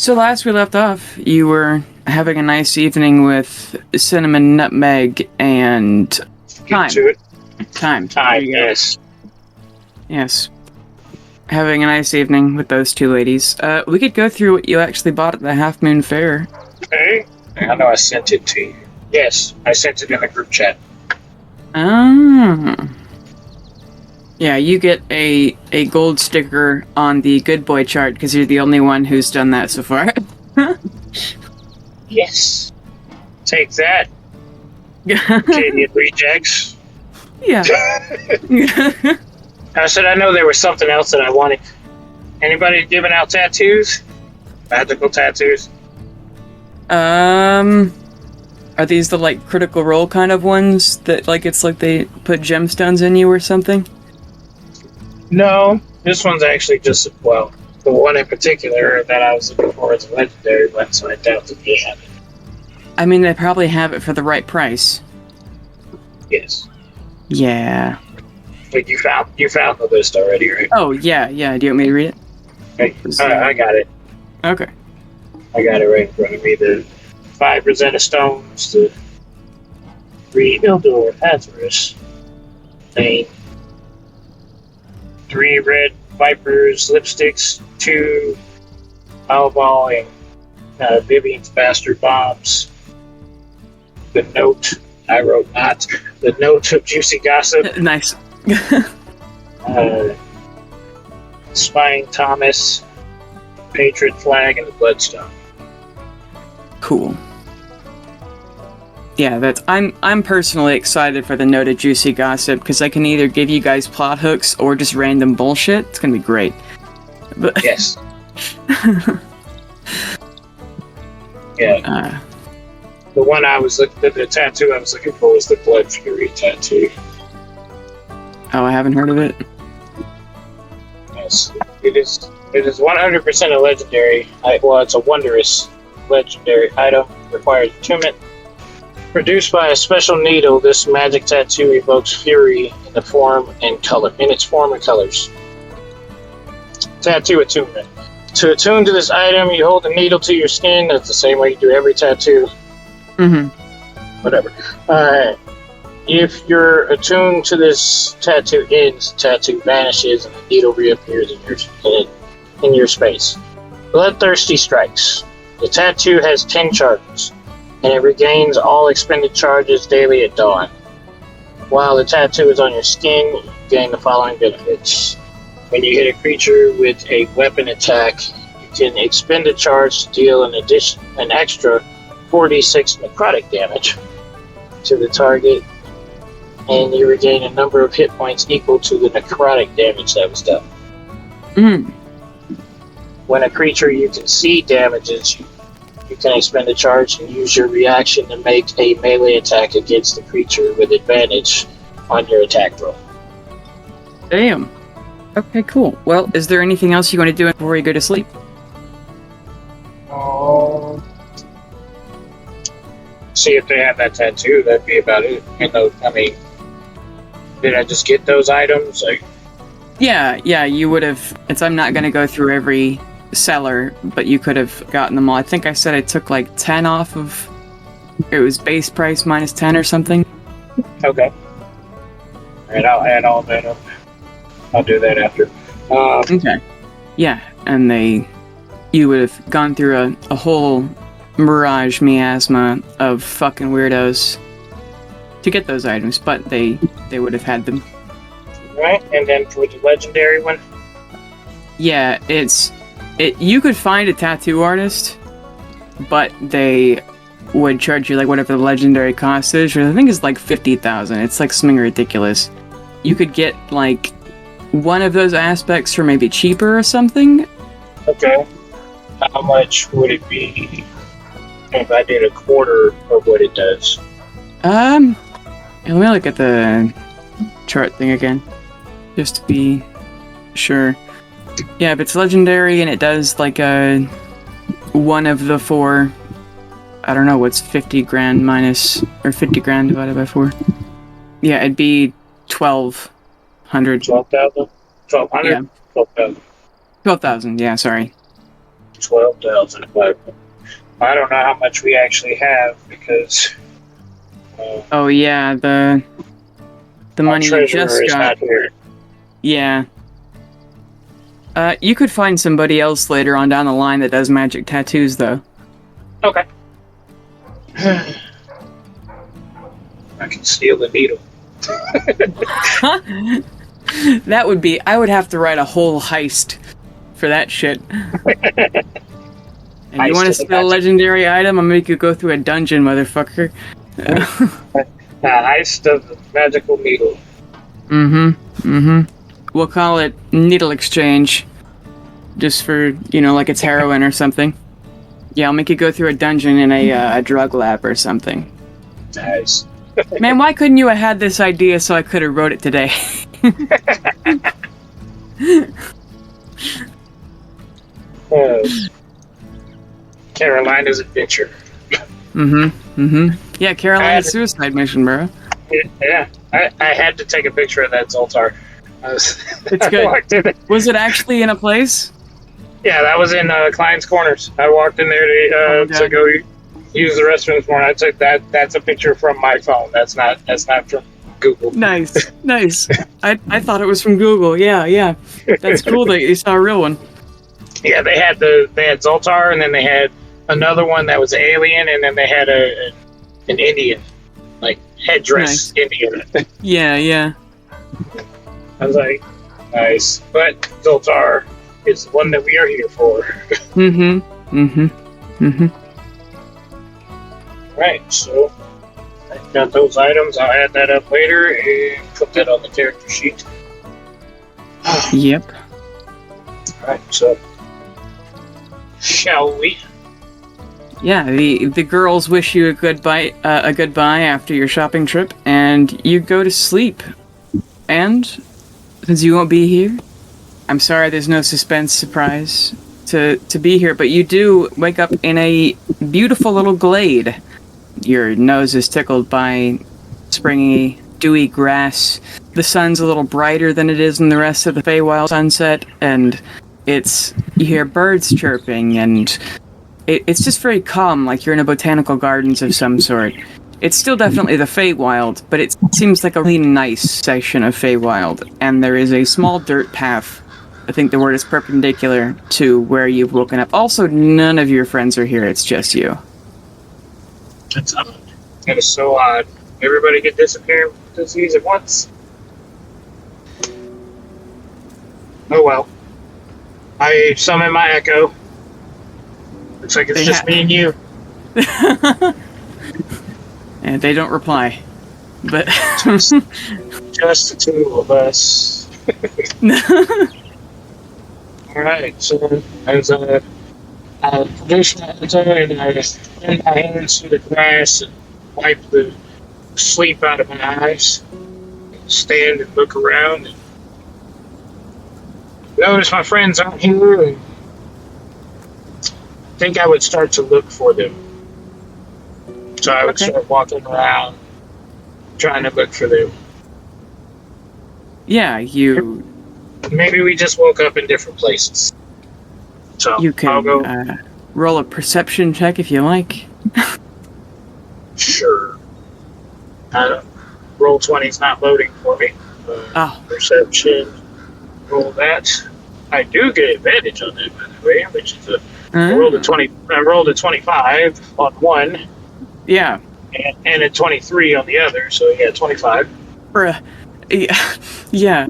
So last we left off, you were having a nice evening with cinnamon, nutmeg, and thyme. Get to it. Thyme. Time, yes. Yes. Having a nice evening with those two ladies. We could go through what you actually bought at the Half Moon Fair. Okay. I know I sent it to you. Yes, I sent it in the group chat. Ah. Yeah, you get a gold sticker on the good boy chart because you're the only one who's done that so far. Yes. Take that, Canadian rejects. Yeah. I said I know there was something else that I wanted. Anybody giving out tattoos? Magical tattoos? Are these the, like, Critical Role kind of ones that, like, it's like they put gemstones in you or something? No, this one's actually just, well, the one in particular that I was looking for is a legendary one, so I doubt that they have it. I mean, they probably have it for the right price. Yes. Yeah. But you found the list already, right? Oh, yeah. Do you want me to read it? Hey, I got it. Okay. I got it right in front of me. The 5 Rosetta Stones, the 3 Ildor Hathorus, Thane, 3 Red Vipers lipsticks, 2 Powerball and Vivian's Bastard Bombs, the note, I wrote not, the note of Juicy Gossip, Nice. Spying Thomas, Patriot Flag, and the Bloodstone. Cool. Yeah, I'm personally excited for the note of Juicy Gossip because I can either give you guys plot hooks or just random bullshit. It's gonna be great. But Yes. Yeah. The one I was looking, the tattoo I was looking for was the Blood Fury tattoo. Oh, I haven't heard of it. Yes, it is 100% a legendary. Well, it's a wondrous legendary item. Requires attunement. Produced by a special needle, this magic tattoo evokes fury in its form and colors. Tattoo attunement. To attune to this item, you hold the needle to your skin. That's the same way you do every tattoo. Mm-hmm. Whatever. If you're attuned to this tattoo ends, the tattoo vanishes and the needle reappears in your space. Bloodthirsty strikes. The tattoo has 10 charges, and it regains all expended charges daily at dawn. While the tattoo is on your skin, you gain the following benefits. When you hit a creature with a weapon attack, you can expend a charge to deal an extra 4d6 necrotic damage to the target, and you regain a number of hit points equal to the necrotic damage that was done. Mm. When a creature you can see damages you, you can expend a charge and use your reaction to make a melee attack against the creature with advantage on your attack roll. Damn. Okay, cool. Well, is there anything else you want to do before you go to sleep? See if they have that tattoo. That'd be about it. I mean, did I just get those items? Yeah, you would have. I'm not going to go through every seller, but you could have gotten them all. I think I said I took like 10 off of. It was base price minus 10 or something. Okay. And I'll add all that up. I'll do that after. Okay. Yeah, and you would have gone through a whole mirage miasma of fucking weirdos to get those items, but they would have had them. Right, and then for the legendary one? Yeah, you could find a tattoo artist, but they would charge you like whatever the legendary cost is, which I think is like 50,000. It's like something ridiculous. You could get like one of those aspects for maybe cheaper or something. Okay. How much would it be if I did a quarter of what it does? Let me look at the chart thing again, just to be sure. Yeah, if it's legendary and it does like one of the 4, I don't know what's 50 grand minus, or 50 grand divided by 4. Yeah, it'd be 1,200. 12,000? 1,200? Yeah. 12,000. 12,000, yeah, sorry. 12,000. I don't know how much we actually have because Oh yeah, the money you treasurer just is got. not here. Yeah. You could find somebody else later on down the line that does magic tattoos, though. Okay. I can steal the needle. That would be... I would have to write a whole heist for that shit. And you want to steal a legendary item? I'll make you go through a dungeon, motherfucker. Heist of the magical needle. We'll call it needle exchange. Just for, like it's heroin or something. Yeah, I'll make you go through a dungeon in a drug lab or something. Nice. Man, why couldn't you have had this idea so I could have wrote it today? Carolina's adventure. Yeah, Carolina's suicide mission, bro. Yeah, I had to take a picture of that Zoltar. It's good. Was it actually in a place? Yeah, that was in Klein's Corners. I walked in there to go use the restroom this morning. I took that. That's a picture from my phone. That's not from Google. Nice. I thought it was from Google. Yeah. That's cool that you saw a real one. Yeah, they had Zoltar, and then they had another one that was alien, and then they had an Indian, like headdress Indian. Yeah. I was like, nice, but Zoltar is the one that we are here for. Right, so I got those items. I'll add that up later and put that on the character sheet. Yep. Alright, so shall we? Yeah, the girls wish you a goodbye after your shopping trip, and you go to sleep. And since you won't be here, I'm sorry there's no suspense surprise to be here, but you do wake up in a beautiful little glade. Your nose is tickled by springy, dewy grass. The sun's a little brighter than it is in the rest of the Feywild sunset, and you hear birds chirping, and it's just very calm, like you're in a botanical gardens of some sort. It's still definitely the Feywild, but it seems like a really nice section of Feywild, and there is a small dirt path. I think the word is perpendicular to where you've woken up. Also, none of your friends are here, it's just you. That's odd. That is so odd. Everybody could disappear with disease at once. Oh well. I summon my echo. Looks like it's just me and you. And they don't reply. But just the two of us. Alright, so as a traditional and I bend my hands through the grass and wipe the sleep out of my eyes. Stand and look around and notice my friends aren't here, and think I would start to look for them. So I would start walking around, trying to look for them. Yeah, Maybe we just woke up in different places. So you can I'll go. Roll a perception check if you like. Sure. Roll 20's not loading for me. Perception. Roll that. I do get advantage on that, by the way, which is I rolled a 20. I rolled a 25 on one. Yeah. And a 23 on the other. So yeah, 25. Yeah.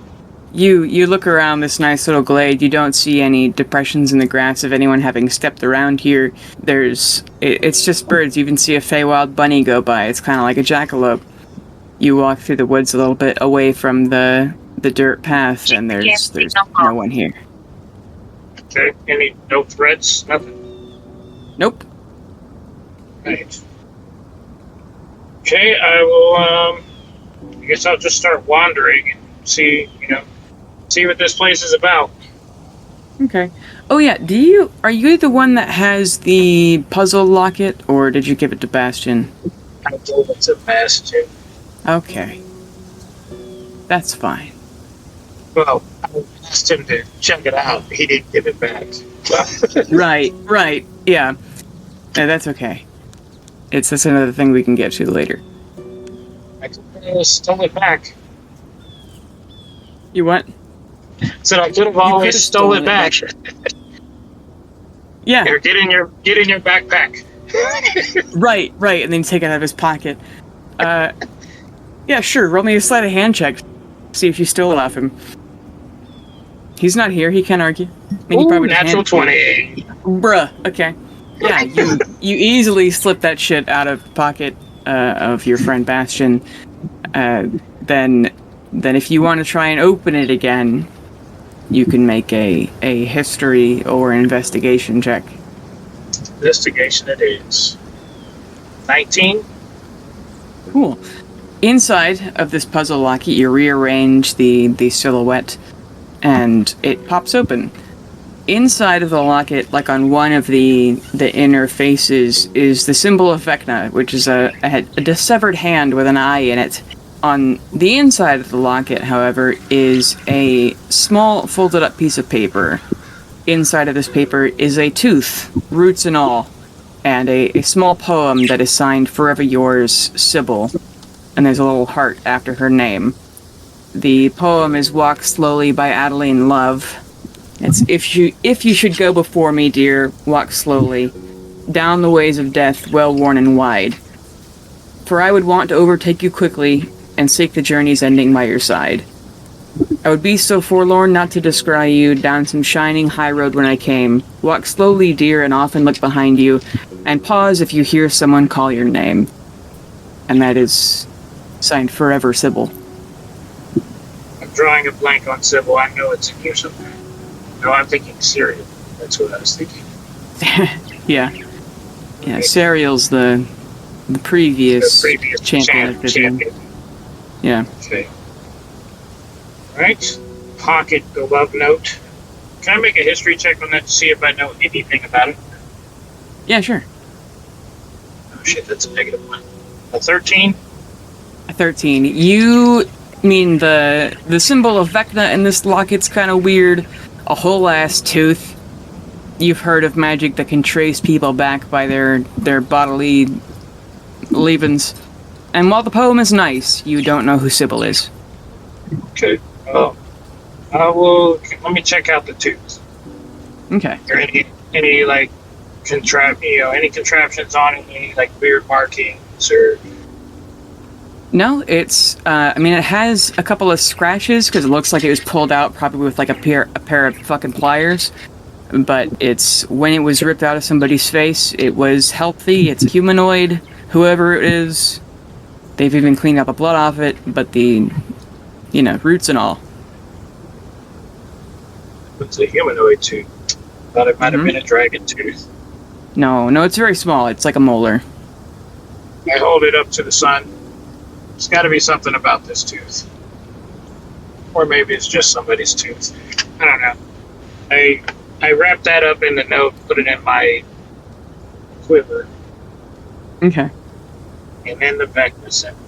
You look around this nice little glade. You don't see any depressions in the grass of anyone having stepped around here. It's just birds. You even see a Feywild bunny go by. It's kind of like a jackalope. You walk through the woods a little bit away from the dirt path, and there's no one here. Okay. No threats? Nothing? Nope. Right. Okay, I will, I guess I'll just start wandering and see what this place is about. Okay. Oh yeah, are you the one that has the puzzle locket, or did you give it to Bastion? I gave it to Bastion. Okay. That's fine. Well, I asked him to check it out. He didn't give it back. Right. Yeah. That's okay. It's just another thing we can get to later. I stole it back. You what? Said I could have always stole it back. Yeah. Here, get in your backpack. Right. And then take it out of his pocket. Yeah, sure. Roll me a sleight of hand check. See if you stole it off him. He's not here. He can't argue. Ooh, natural 20. Bruh. Okay. Yeah, you easily slip that shit out of the pocket of your friend Bastion. Then if you want to try and open it again, you can make a history or investigation check. Investigation it is. 19. Cool. Inside of this puzzle locket, you rearrange the silhouette, and it pops open. Inside of the locket, like on one of the inner faces, is the symbol of Vecna, which is a dissevered hand with an eye in it. On the inside of the locket, however, is a small folded-up piece of paper. Inside of this paper is a tooth, roots and all, and a small poem that is signed Forever Yours, Sybil, and there's a little heart after her name. The poem is Walk Slowly by Adeline Love. It's if you should go before me, dear, walk slowly, down the ways of death, well worn and wide. For I would want to overtake you quickly, and seek the journey's ending by your side. I would be so forlorn not to descry you down some shining high road when I came. Walk slowly, dear, and often look behind you, and pause if you hear someone call your name. And that is signed Forever Sybil. I'm drawing a blank on Sybil. I know it's in here somewhere. No, I'm thinking cereal. That's what I was thinking. Yeah, Serial's the previous champion. Yeah. Okay. Right. Pocket glove note. Can I make a history check on that to see if I know anything about it? Yeah, sure. Oh shit, that's a -1. A 13? A 13. You mean the symbol of Vecna in this locket's kind of weird. A whole ass tooth. You've heard of magic that can trace people back by their bodily leavings. And while the poem is nice, you don't know who Sybil is. Okay. Oh. Let me check out the tooth. Okay. Are any like any contraptions on it, any like weird markings or? No, it's. It has a couple of scratches because it looks like it was pulled out probably with like a pair of fucking pliers. But it's when it was ripped out of somebody's face, it was healthy. It's a humanoid, whoever it is. They've even cleaned out the blood off it, but the, roots and all. It's a humanoid tooth. Thought it might have been a dragon tooth. No, it's very small. It's like a molar. I hold it up to the sun. There's got to be something about this tooth. Or maybe it's just somebody's tooth. I don't know. I wrap that up in the note, put it in my quiver. Okay. And then the Vecna symbol.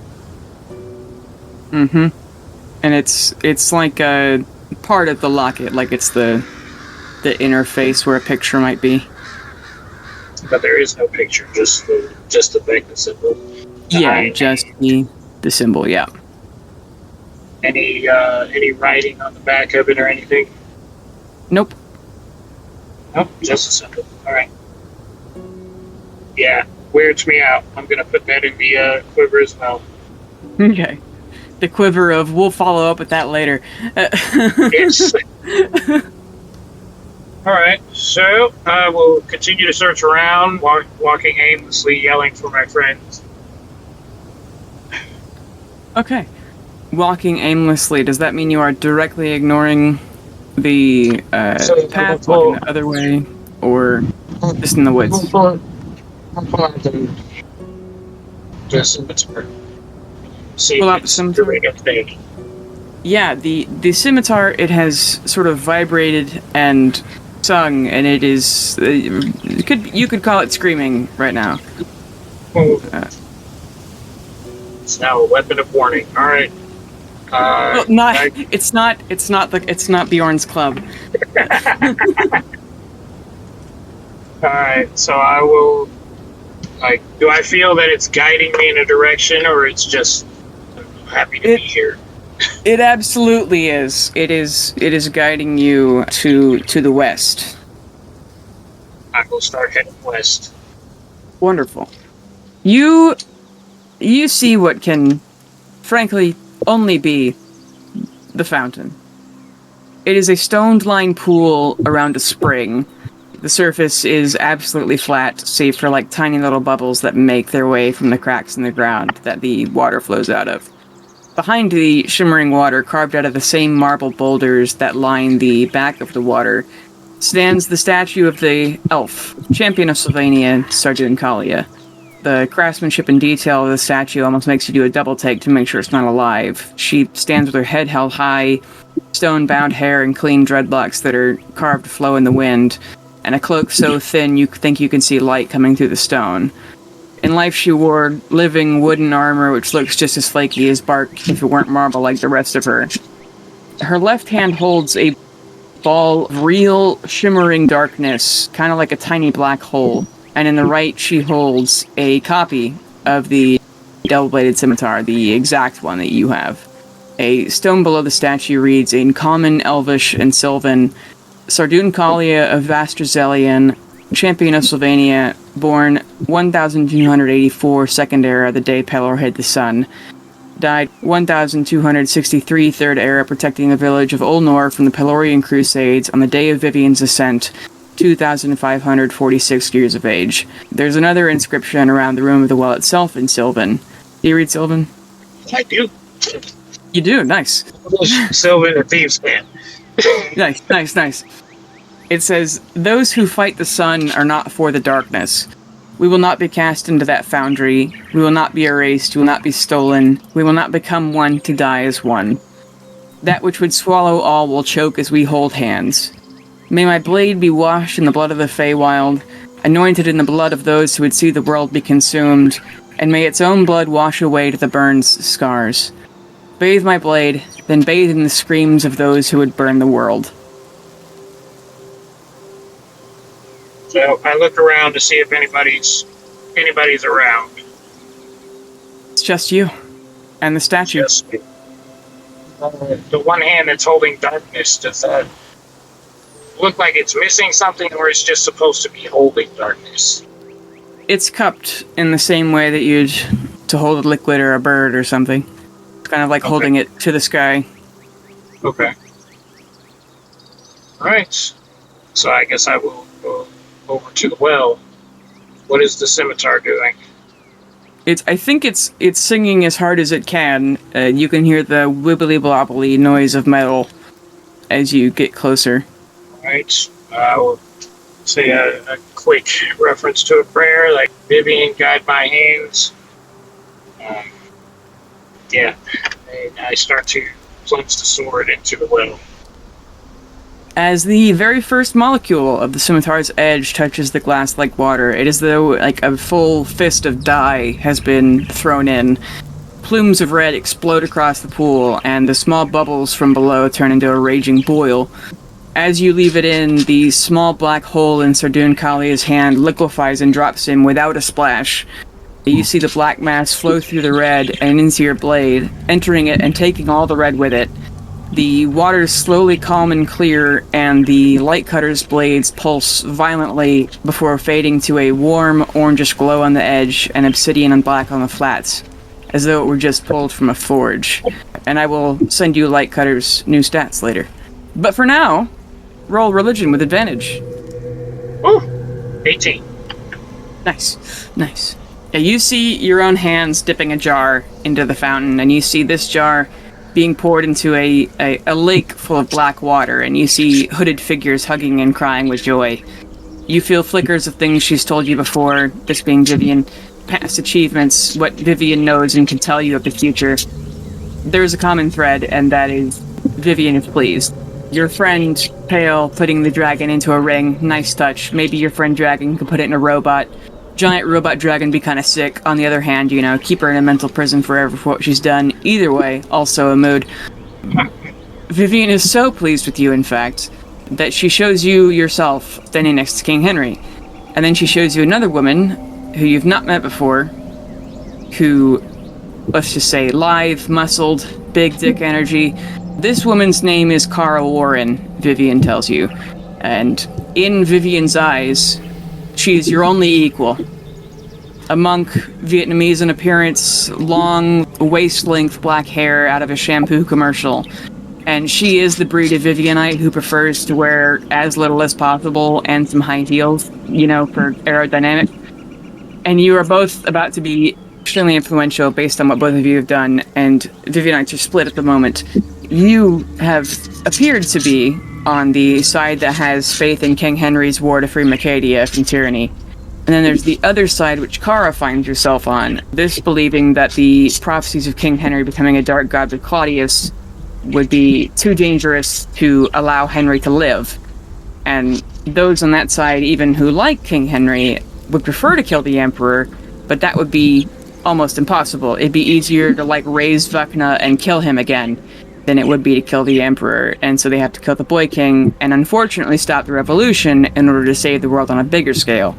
And it's like a part of the locket, like it's the interface where a picture might be. But there is no picture, just the Vecna symbol. Yeah, just the symbol, yeah. Any writing on the back of it or anything? Nope. Nope, just a symbol. Alright. Yeah, weirds me out. I'm gonna put that in the quiver as well. Okay. The quiver of, we'll follow up with that later. Yes. Alright, so I will continue to search around, walking aimlessly, yelling for my friends. Okay. Walking aimlessly, does that mean you are directly ignoring the path, walking the other way, or just in the woods? Pull out the scimitar. Yeah, the scimitar, it has sort of vibrated and sung, and it is you could call it screaming right now. It's now a weapon of warning. All right. Well, it's not Bjorn's club. Alright, so I will, do I feel that it's guiding me in a direction, or it's just happy to be here? It absolutely is. It is guiding you to the west. I will start heading west. Wonderful. You see what can, frankly, only be the fountain. It is a stone-lined pool around a spring. The surface is absolutely flat, save for tiny little bubbles that make their way from the cracks in the ground that the water flows out of. Behind the shimmering water, carved out of the same marble boulders that line the back of the water, stands the statue of the elf, champion of Sylvania, Sarduncalia. The craftsmanship and detail of the statue almost makes you do a double take to make sure it's not alive. She stands with her head held high, stone-bound hair and clean dreadlocks that are carved to flow in the wind, and a cloak so thin you think you can see light coming through the stone. In life she wore living wooden armor which looks just as flaky as bark if it weren't marble like the rest of her. Her left hand holds a ball of real shimmering darkness, kind of like a tiny black hole, and in the right she holds a copy of the double-bladed scimitar, the exact one that you have. A stone below the statue reads, in common, elvish, and sylvan, Sarduncalia of Vastrezelian, champion of Sylvania, born 1284 Second Era, the day Pelor hid the sun. Died 1263 Third Era, protecting the village of Ulnor from the Pelorian Crusades on the day of Vivian's ascent, 2,546 years of age. There's another inscription around the room of the well itself in Sylvan. Do you read Sylvan? I do. You do? Nice. Sylvan, a thieves' man. Nice. It says, those who fight the sun are not for the darkness. We will not be cast into that foundry. We will not be erased. We will not be stolen. We will not become one to die as one. That which would swallow all will choke as we hold hands. May my blade be washed in the blood of the Feywild, anointed in the blood of those who would see the world be consumed, and may its own blood wash away to the burn's scars. Bathe my blade, then bathe in the screams of those who would burn the world. So I look around to see if anybody's around. It's just you. And the statue. Just the one hand that's holding darkness, does that look like it's missing something, or it's just supposed to be holding darkness? It's cupped in the same way that you'd to hold a liquid or a bird or something. It's kind of like holding it to the sky. Okay. Alright. So I guess I will go over to the well. What is the scimitar doing? I think it's singing as hard as it can. You can hear the wibbly-blobbly noise of metal as you get closer. Alright. I will say a quick reference to a prayer, like, Vivian, guide my hands. And I start to plunge the sword into the well. As the very first molecule of the scimitar's edge touches the glass like water, it is though a full fist of dye has been thrown in. Plumes of red explode across the pool, and the small bubbles from below turn into a raging boil. As you leave it in, the small black hole in Sarduncalia's hand liquefies and drops in without a splash. You see the black mass flow through the red and into your blade, entering it and taking all the red with it. The water slowly calm and clear, and the light cutter's blades pulse violently before fading to a warm orangish glow on the edge and obsidian and black on the flats, as though it were just pulled from a forge. And I will send you light cutter's new stats later. But for now, roll religion with advantage. Oh, 18. Nice. Yeah, you see your own hands dipping a jar into the fountain, and you see this jar being poured into a lake full of black water, and you see hooded figures hugging and crying with joy. You feel flickers of things she's told you before, this being Vivian, past achievements, what Vivian knows and can tell you of the future. There is a common thread, and that is Vivian is pleased. Your friend, Pale, putting the dragon into a ring, nice touch. Maybe your friend Dragon could put it in a robot. giant robot dragon be kind of sick. On the other hand, keep her in a mental prison forever for what she's done. Either way, also a mood. Vivian is so pleased with you, in fact, that she shows you yourself standing next to King Henry. And then she shows you another woman who you've not met before, who, let's just say, lithe, muscled, big dick energy. This woman's name is Cara Warren, Vivian tells you. And in Vivian's eyes, she is your only equal. A monk, Vietnamese in appearance, long, waist-length black hair out of a shampoo commercial. And she is the breed of Vivianite who prefers to wear as little as possible and some high heels, for aerodynamic. And you are both about to be extremely influential based on what both of you have done, and Vivianites are split at the moment. You have appeared to be on the side that has faith in King Henry's war to free Macadia from tyranny. And then there's the other side which Cara finds herself on, this believing that the prophecies of King Henry becoming a dark god with Claudius would be too dangerous to allow Henry to live. And those on that side, even who like King Henry, would prefer to kill the Emperor, but that would be almost impossible. It'd be easier to, raise Vecna and kill him again than it would be to kill the Emperor, and so they have to kill the Boy King, and unfortunately stop the revolution in order to save the world on a bigger scale.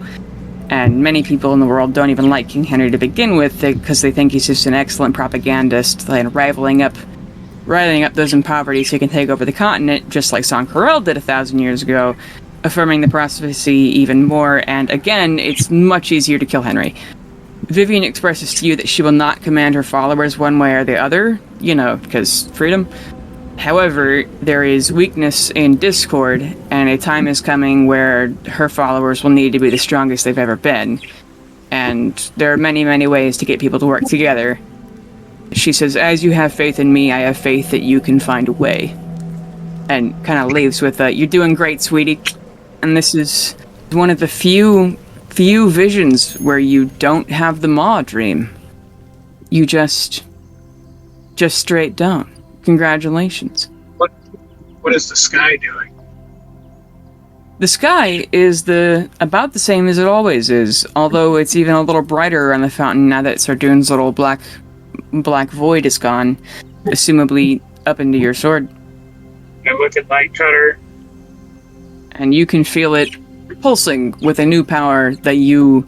And many people in the world don't even like King Henry to begin with, because they think he's just an excellent propagandist, riling up those in poverty so he can take over the continent, just like Sankarel did 1,000 years ago, affirming the prophecy even more, and again, it's much easier to kill Henry. Vivian expresses to you that she will not command her followers one way or the other, because freedom. However, there is weakness in discord, and a time is coming where her followers will need to be the strongest they've ever been. And there are many, many ways to get people to work together. She says, as you have faith in me, I have faith that you can find a way. And kind of leaves with, you're doing great, sweetie. And this is one of the few visions where you don't have the Maw dream. You just straight don't. Congratulations. What is the sky doing? The sky is about the same as it always is, although it's even a little brighter around the fountain now that Sardoon's little black void is gone, assumably up into your sword. I look at Lightcutter. And you can feel it pulsing with a new power that you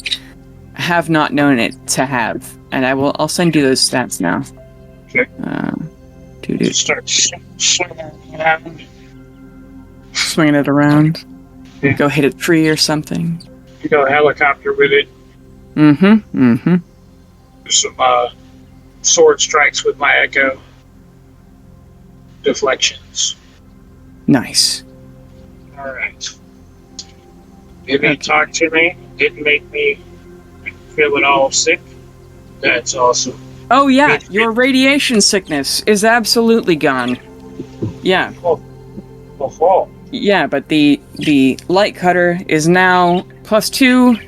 have not known it to have. And I'll send you those stats now. Okay. Just start swinging it around. Yeah. Go hit a tree or something. You go helicopter with it. Mm-hmm. Some sword strikes with my echo. Deflections. Nice. Alright. Didn't talk to me. Didn't make me feel at all sick. That's awesome. Oh yeah, your radiation sickness is absolutely gone. Yeah. Oh. Yeah, but the light cutter is now +2,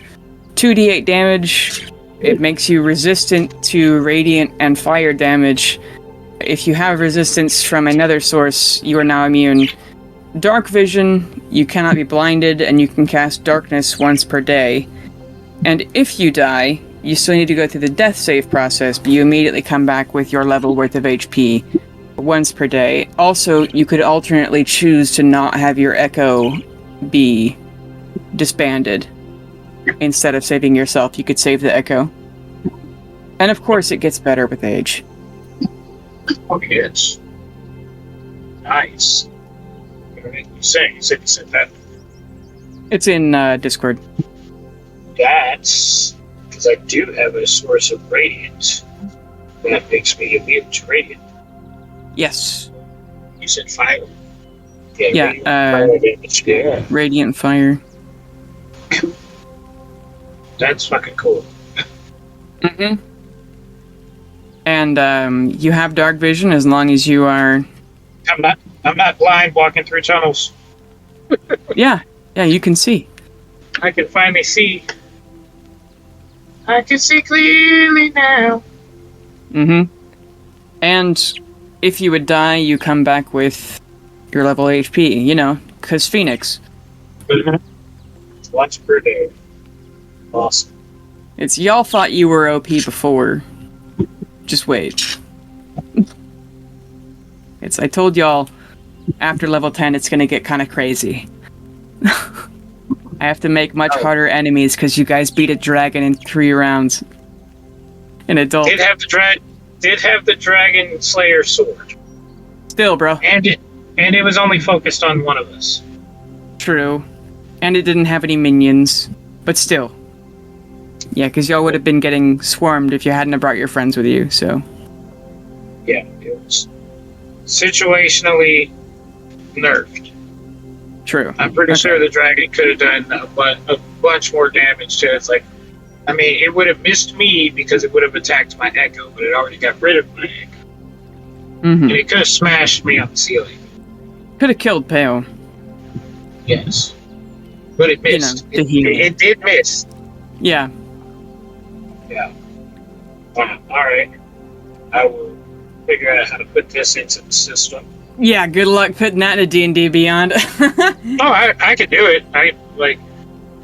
2d8 damage. It makes you resistant to radiant and fire damage. If you have resistance from another source, you are now immune. Dark vision, you cannot be blinded, and you can cast darkness once per day. And if you die, you still need to go through the death save process, but you immediately come back with your level worth of HP once per day. Also, you could alternately choose to not have your echo be disbanded. Instead of saving yourself, you could save the echo. And of course, it gets better with age. Oh, yes. Nice. What did you say? You said that. It's in Discord. That's because I do have a source of radiance. That makes me immune to radiant. Yes. You said fire. Yeah, fire damage. Yeah. Radiant fire. That's fucking cool. Mm-hmm. And you have dark vision as long as you are... I'm not blind walking through tunnels. Yeah, you can see. I can finally see. I can see clearly now. Mm-hmm. And if you would die, you come back with your level HP, because Phoenix. Once per day. Awesome. It's y'all thought you were OP before. Just wait. I told y'all, after level 10, it's gonna get kind of crazy. I have to make much harder enemies because you guys beat a dragon in 3 rounds. An adult. Did have the dragon slayer sword. Still, bro. And it was only focused on one of us. True. And it didn't have any minions. But still. Yeah, because y'all would have been getting swarmed if you hadn't have brought your friends with you, so. Yeah, it was situationally nerfed. True. I'm pretty sure the dragon could have done a bunch more damage to it. It's like, I mean, it would have missed me because it would have attacked my echo, but it already got rid of my echo. Mm-hmm. And it could have smashed me on the ceiling. Could have killed Peo. Yes. But it missed. It did miss. Yeah. Yeah. Alright. I will figure out how to put this into the system. Yeah, good luck putting that in a D&D Beyond. I could do it.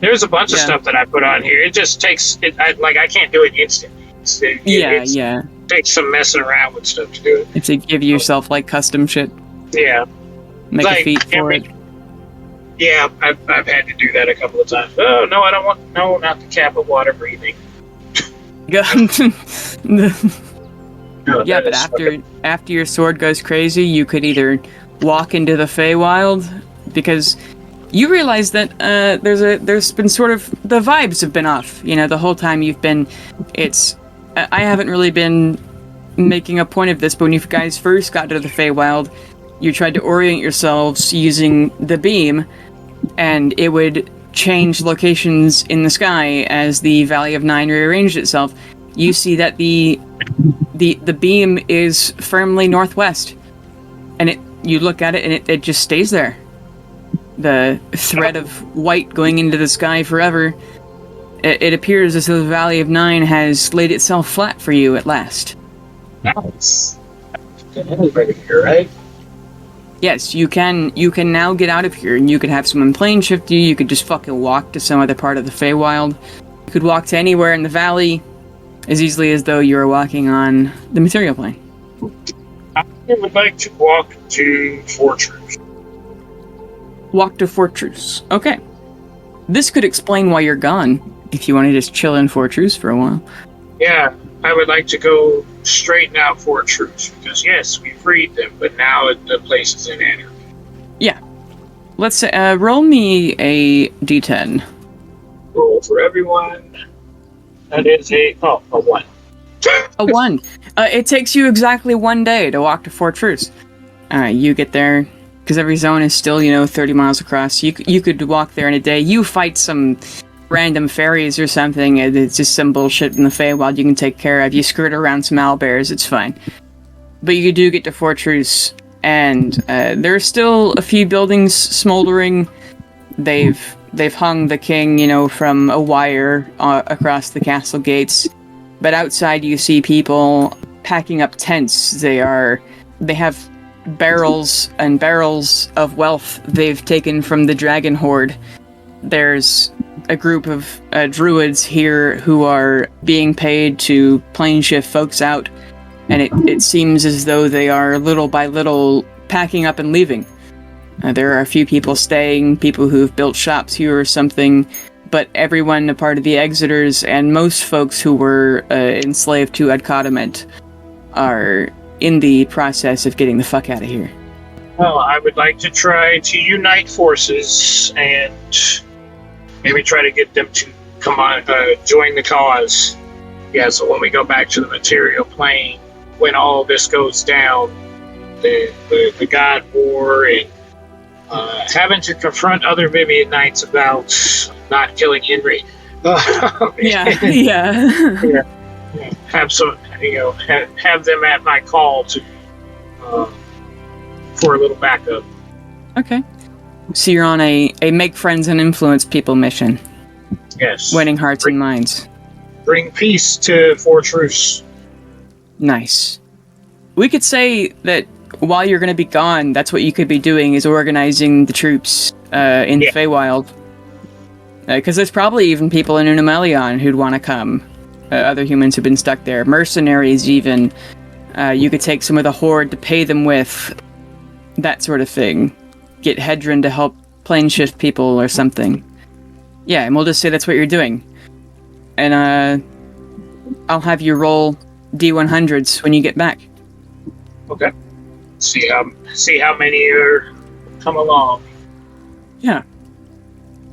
There's a bunch of stuff that I put on here. It just takes I can't do it instantly. It takes some messing around with stuff to do it. It's to give yourself like custom shit. Yeah. Make a feat for it. Yeah, I've had to do that a couple of times. Oh no, I don't want not the cap of water breathing. Yeah, but after your sword goes crazy, you could either walk into the Feywild, because you realize that there's been sort of the vibes have been off. You know, the whole time you've been. I haven't really been making a point of this, but when you guys first got to the Feywild, you tried to orient yourselves using the beam, and it would change locations in the sky as the Valley of Nine rearranged itself. You see that the beam is firmly northwest, and you look at it and it just stays there. The thread of white going into the sky forever. It appears as though the Valley of Nine has laid itself flat for you at last. Nice. Right here, right? Yes, you can now get out of here, and you could have someone plane shift you. You could just fucking walk to some other part of the Feywild. You could walk to anywhere in the valley as easily as though you were walking on the material plane. I would like to walk to Fortress. Walk to Fortress. Okay. This could explain why you're gone, if you want to just chill in Fortress for a while. Yeah, I would like to go straighten out Fortress, because yes, we freed them, but now the place is in anarchy. Yeah. Let's say, roll me a d10. Roll for everyone. That is a 1. A 1. It takes you exactly 1 day to walk to Fortress. You get there, because every zone is still, 30 miles across. You could walk there in a day. You fight some random fairies or something. It's just some bullshit in the Feywild you can take care of. You skirt around some owlbears, it's fine. But you do get to Fortress, and there are still a few buildings smoldering. They've hung the king, from a wire across the castle gates. But outside you see people packing up tents. They have barrels and barrels of wealth they've taken from the dragon horde. There's a group of druids here who are being paid to plane shift folks out, and it seems as though they are little by little packing up and leaving. There are a few people staying, people who've built shops here or something, but everyone a part of the Exiters and most folks who were enslaved to Adcodament are in the process of getting the fuck out of here. Well, I would like to try to unite forces and maybe try to get them to come on, join the cause. Yeah, so when we go back to the material plane, when all this goes down, the God War and having to confront other Vivian Knights about not killing Henry. Yeah. Have some, have them at my call to for a little backup. Okay. So you're on a make friends and influence people mission. Yes. Winning hearts and minds. Bring peace to Fortress. Nice. We could say that while you're going to be gone, that's what you could be doing, is organizing the troops in the Feywild. Because there's probably even people in Unamelion who'd want to come. Other humans who've been stuck there. Mercenaries, even. You could take some of the Horde to pay them with. That sort of thing. Get Hedron to help plane shift people or something. Yeah, and we'll just say that's what you're doing. And, I'll have you roll D100s when you get back. Okay. See how many are come along. Yeah.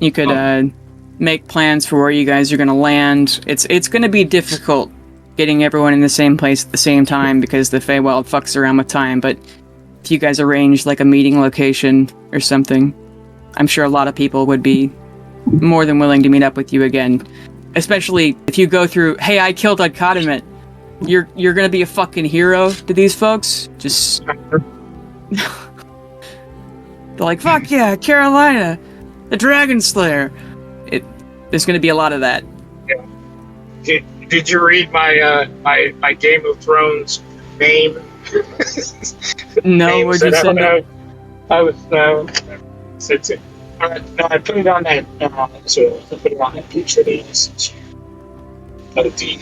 You could, make plans for where you guys are going to land. It's going to be difficult getting everyone in the same place at the same time because the Feywild fucks around with time, but if you guys arrange like a meeting location or something, I'm sure a lot of people would be more than willing to meet up with you again. Especially if you go through, hey, I killed a Codiment. You're going to be a fucking hero to these folks? Just... They're like, fuck yeah, Carolina, the Dragon Slayer. There's going to be a lot of that. Yeah. Did you read my Game of Thrones name? No, where'd you send it? I was no, I put it on that. So I put it on that picture of the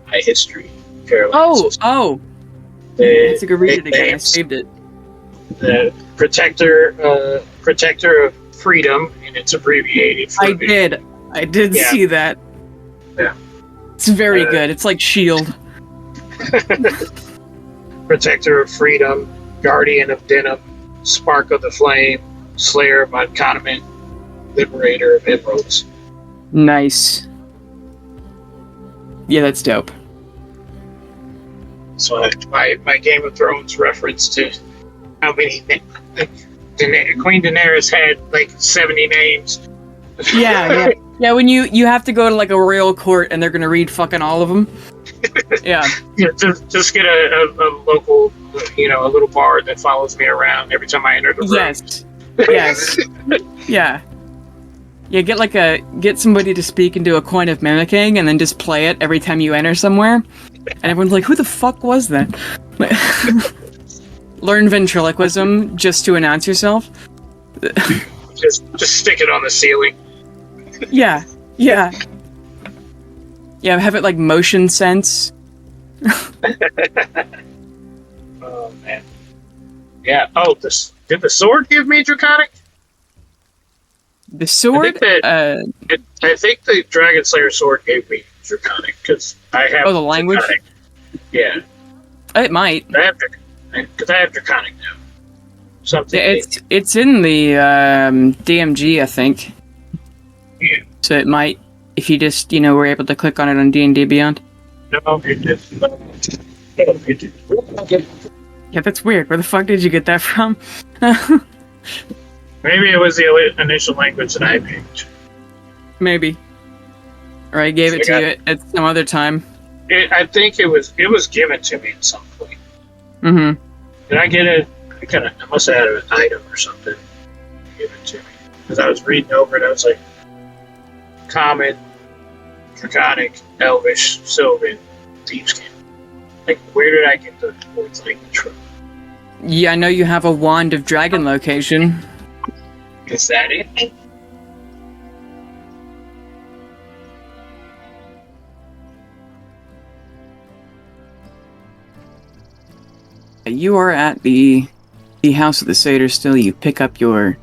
my history. Carolina. Oh. That's a good read it again. I saved it. The protector of freedom, and it's abbreviated. I did see that. Yeah. It's very good. It's like S.H.I.E.L.D. Protector of freedom, guardian of denim, spark of the flame, slayer of Uncodiment, liberator of emeralds. Nice. Yeah, that's dope. So my Game of Thrones reference to how many Queen Daenerys had like 70 names. Yeah. When you have to go to like a royal court and they're gonna read fucking all of them. Yeah. Just get a local, a little bard that follows me around every time I enter the room. Yes. Yeah. Yeah, get somebody to speak into a coin of mimicking and then just play it every time you enter somewhere. And everyone's like, who the fuck was that? Learn ventriloquism just to announce yourself. just stick it on the ceiling. Yeah. Have it like motion sense. Oh man. Yeah. Oh, did the sword give me Draconic? The sword? I think the Dragon Slayer sword gave me Draconic because I have. Oh, the language. Draconic. Yeah. It might. Because I have Draconic now. Something. Yeah, it's in the DMG, I think. Yeah. So it might, if you just were able to click on it on D&D Beyond. No, it didn't. Yeah, that's weird. Where the fuck did you get that from? Maybe it was the initial language that I picked. Maybe. Or I gave it to you at some other time. I think it was given to me at some point. Mm-hmm. Did I get it? I must have had an item or something given to me. Because I was reading over it, I was like, Common, Draconic, Elvish, Sylvan, Thieves' Like, where did I get the words language from? Yeah, I know you have a Wand of Dragon location. Is that it? You are at the House of the Satyr still. You pick up your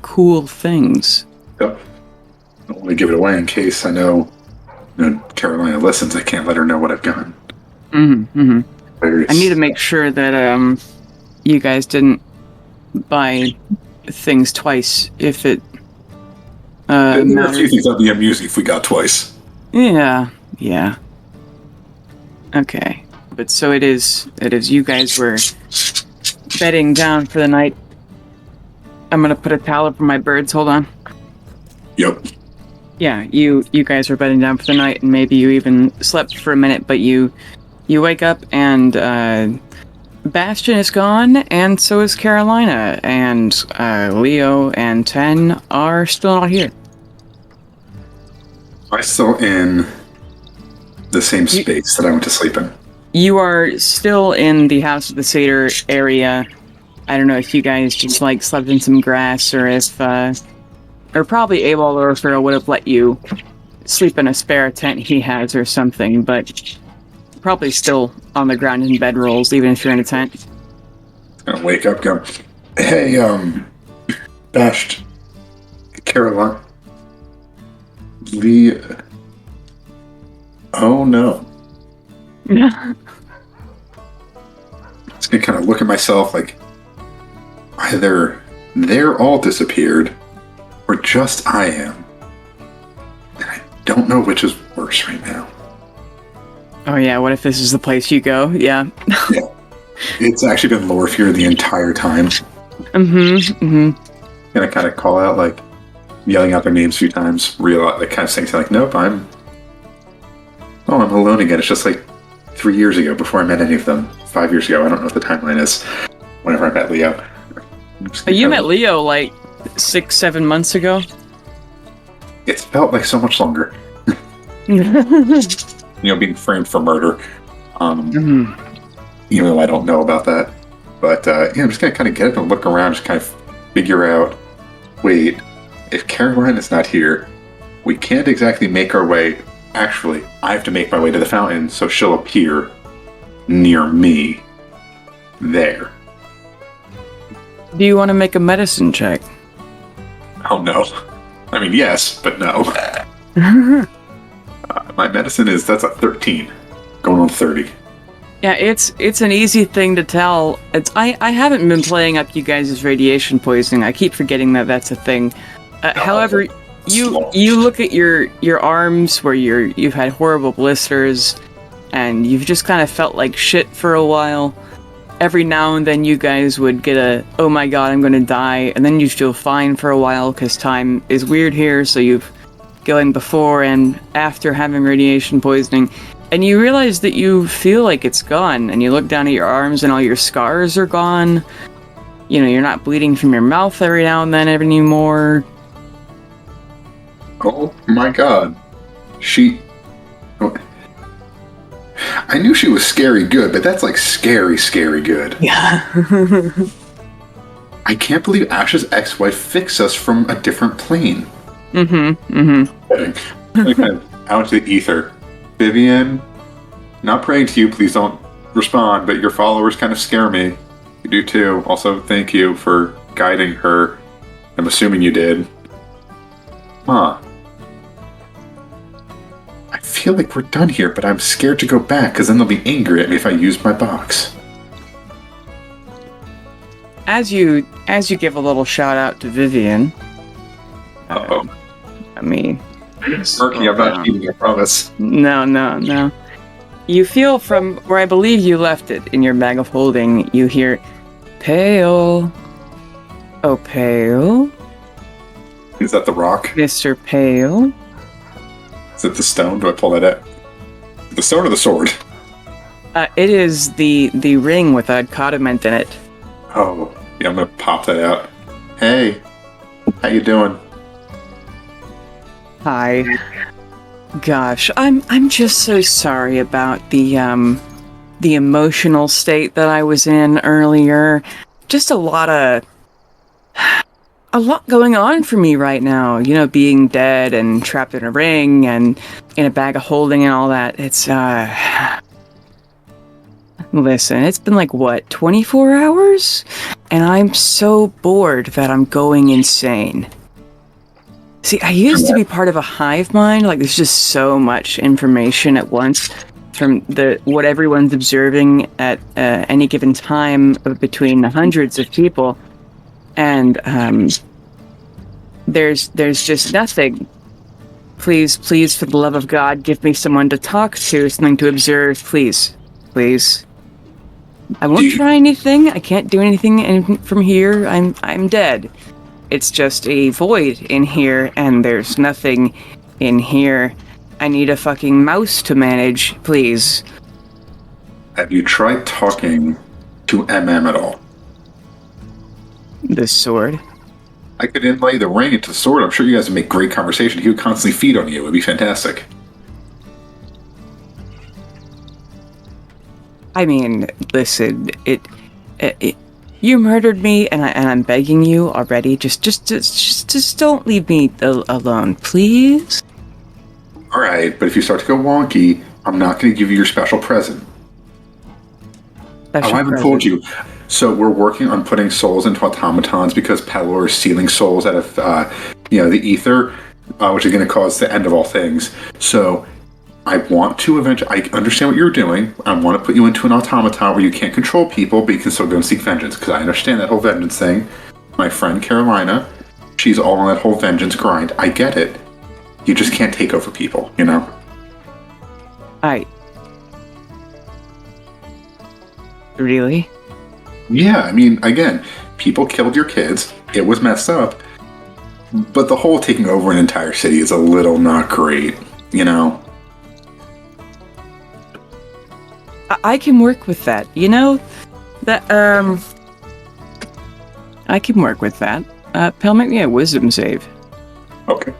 cool things. Yep. I don't want to give it away in case I know Carolina listens. I can't let her know what I've gotten. Mm-hmm. I need to make sure that you guys didn't buy things twice if it matters. There are a few things that'd be amusing if we got twice. Yeah. Okay. But so it is you guys were bedding down for the night. I'm gonna put a towel up for my birds, hold on. Yep. Yeah, you guys were bedding down for the night, and maybe you even slept for a minute, but you wake up and Bastion is gone, and so is Carolina, and Leo and Ten are still not here. I'm still in the same space that I went to sleep in. You are still in the House of the Satyr area. I don't know if you guys just slept in some grass or if or probably Abel or Pharaoh would have let you sleep in a spare tent he has or something, but probably still on the ground in bedrolls, even if you're in a tent. Gonna wake up, go, hey, Bashed, Caroline, oh no. Yeah. Just gonna kind of look at myself like either they're all disappeared or just I am. And I don't know which is worse right now. Oh yeah, what if this is the place you go? Yeah. Yeah. It's actually been lore fear the entire time. And I kind of call out, like, yelling out their names a few times, like, kind of saying something like, nope, I'm alone again. It's just like 3 years ago before I met any of them. 5 years ago. I don't know what the timeline is. Whenever I met Leo. You met Leo like 6-7 months ago? It's felt like so much longer. Being framed for murder. Even though I don't know about that. But, I'm just going to kind of get up and look around, just kind of figure out, wait, if Caroline is not here, we can't exactly make our way. Actually, I have to make my way to the fountain, so she'll appear near me. There. Do you want to make a medicine check? Oh, no. I mean, yes, but no. My medicine that's a 13. Going on 30. Yeah, it's an easy thing to tell. I haven't been playing up you guys' radiation poisoning. I keep forgetting that that's a thing. However, you look at your arms where you've had horrible blisters, and you've just kind of felt like shit for a while. Every now and then you guys would get a, oh my god, I'm gonna die, and then you feel fine for a while because time is weird here, so you've going before and after having radiation poisoning, and you realize that you feel like it's gone, and you look down at your arms and all your scars are gone. You're not bleeding from your mouth every now and then anymore. Oh my god. I knew she was scary good, but that's like scary, scary good. Yeah. I can't believe Ash's ex-wife fixed us from a different plane. Like kind of out into the ether. Vivian, not praying to you, please don't respond, but your followers kind of scare me. You do too. Also, thank you for guiding her. I'm assuming you did. Huh. I feel like we're done here, but I'm scared to go back, because then they'll be angry at me if I use my box. As you give a little shout out to Vivian. Uh-oh. Murky, I'm not cheating, I promise. No. You feel from where I believe you left it in your bag of holding, you hear, Pale. Oh, Pale. Is that the rock? Mr. Pale. Is it the stone? Do I pull that out? The stone or the sword? It is the ring with a codiment in it. Oh, yeah, I'm gonna pop that out. Hey, how you doing? Hi. Gosh, I'm just so sorry about the emotional state that I was in earlier. Just a lot going on for me right now. Being dead and trapped in a ring and in a bag of holding and all that. It's listen, it's been like 24 hours? And I'm so bored that I'm going insane. See, I used to be part of a hive mind, like there's just so much information at once from what everyone's observing at any given time between the hundreds of people, and there's just nothing. Please, for the love of God, give me someone to talk to, something to observe, please. I won't try anything. I can't do anything from here. I'm dead. It's just a void in here, and there's nothing in here. I need a fucking mouse to manage, please. Have you tried talking to MM at all? The sword? I could inlay the ring into the sword. I'm sure you guys would make great conversation. He would constantly feed on you. It would be fantastic. I mean, listen, You murdered me, and I'm begging you already. Just don't leave me alone, please. All right, but if you start to go wonky, I'm not going to give you your special present. I haven't told you. So we're working on putting souls into automatons because Pelor is stealing souls out of, the ether, which is going to cause the end of all things. So I want to eventually. I understand what you're doing. I want to put you into an automaton where you can't control people, but you can still go and seek vengeance. Because I understand that whole vengeance thing. My friend Carolina, she's all on that whole vengeance grind. I get it. You just can't take over people, you know? Really? Yeah, I mean, again, people killed your kids. It was messed up. But the whole taking over an entire city is a little not great, you know? I can work with that, you know? I can work with that. Pell, make me a wisdom save. Okay.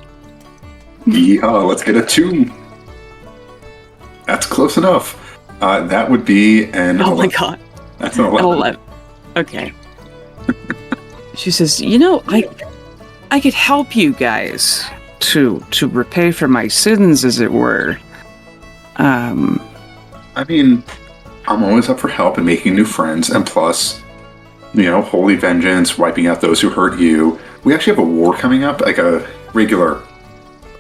Yeah, let's get a 2. That's close enough. That would be an... Oh 11. My god. That's an 11. Okay. She says, I could help you guys to repay for my sins, as it were. I mean, I'm always up for help and making new friends, and plus, holy vengeance, wiping out those who hurt you. We actually have a war coming up, like a regular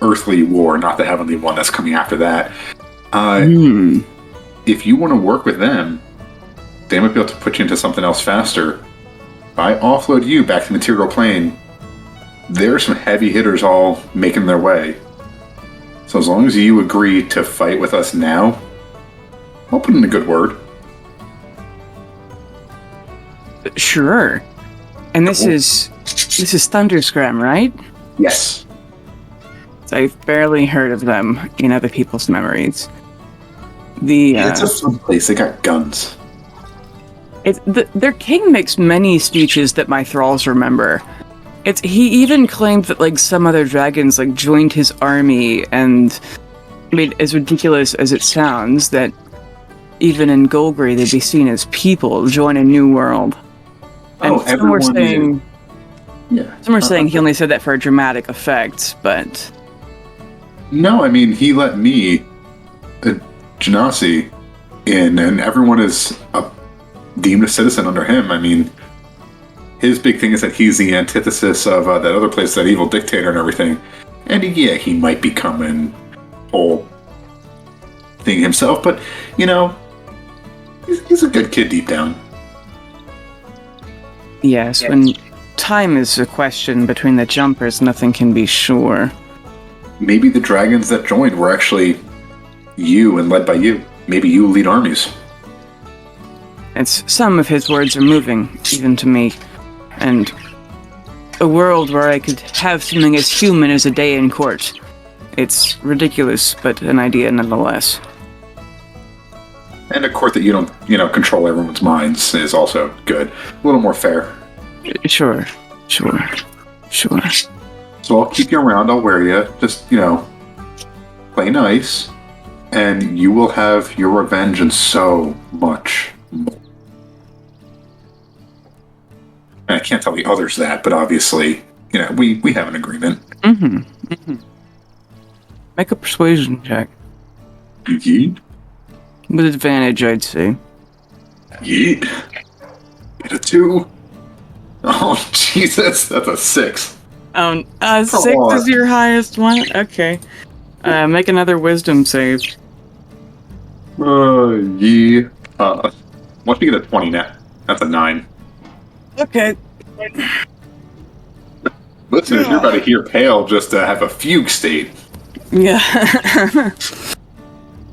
earthly war, not the heavenly one that's coming after that. If you want to work with them, they might be able to put you into something else faster. If I offload you back to the material plane, there are some heavy hitters all making their way. So as long as you agree to fight with us now, I'll put in a good word. Sure. And this is Thunderscram, right? Yes. I've barely heard of them in other people's memories. It's a fun place. They got guns. Their king makes many speeches that my thralls remember. He even claimed that some other dragons joined his army, and I mean, as ridiculous as it sounds, that even in Golgari they'd be seen as people join a new world. And some were saying, saying he only said that for a dramatic effect, but no, I mean he let me, Genasi, in, and everyone is deemed a citizen under him. I mean, his big thing is that he's the antithesis of that other place, that evil dictator and everything. And he might become an whole thing himself, but he's a good kid deep down. Yes, when time is a question between the jumpers, nothing can be sure. Maybe the dragons that joined were actually you and led by you. Maybe you lead armies. Some of his words are moving, even to me. And a world where I could have something as human as a day in court. It's ridiculous, but an idea nonetheless. And a court that you don't, control everyone's minds is also good. A little more fair. Sure. So I'll keep you around, I'll wear you. Just, play nice. And you will have your revenge and so much more. And I can't tell the others that, but obviously, we have an agreement. Make a persuasion check. Yeet. With advantage, I'd say. Yeet. Get a 2. Oh, Jesus, that's a 6. 6 is your highest one? Okay. Make another wisdom save. Once you get a 20 net, that's a 9. Okay. Listeners, you're about to hear Pale just have a fugue state. Yeah.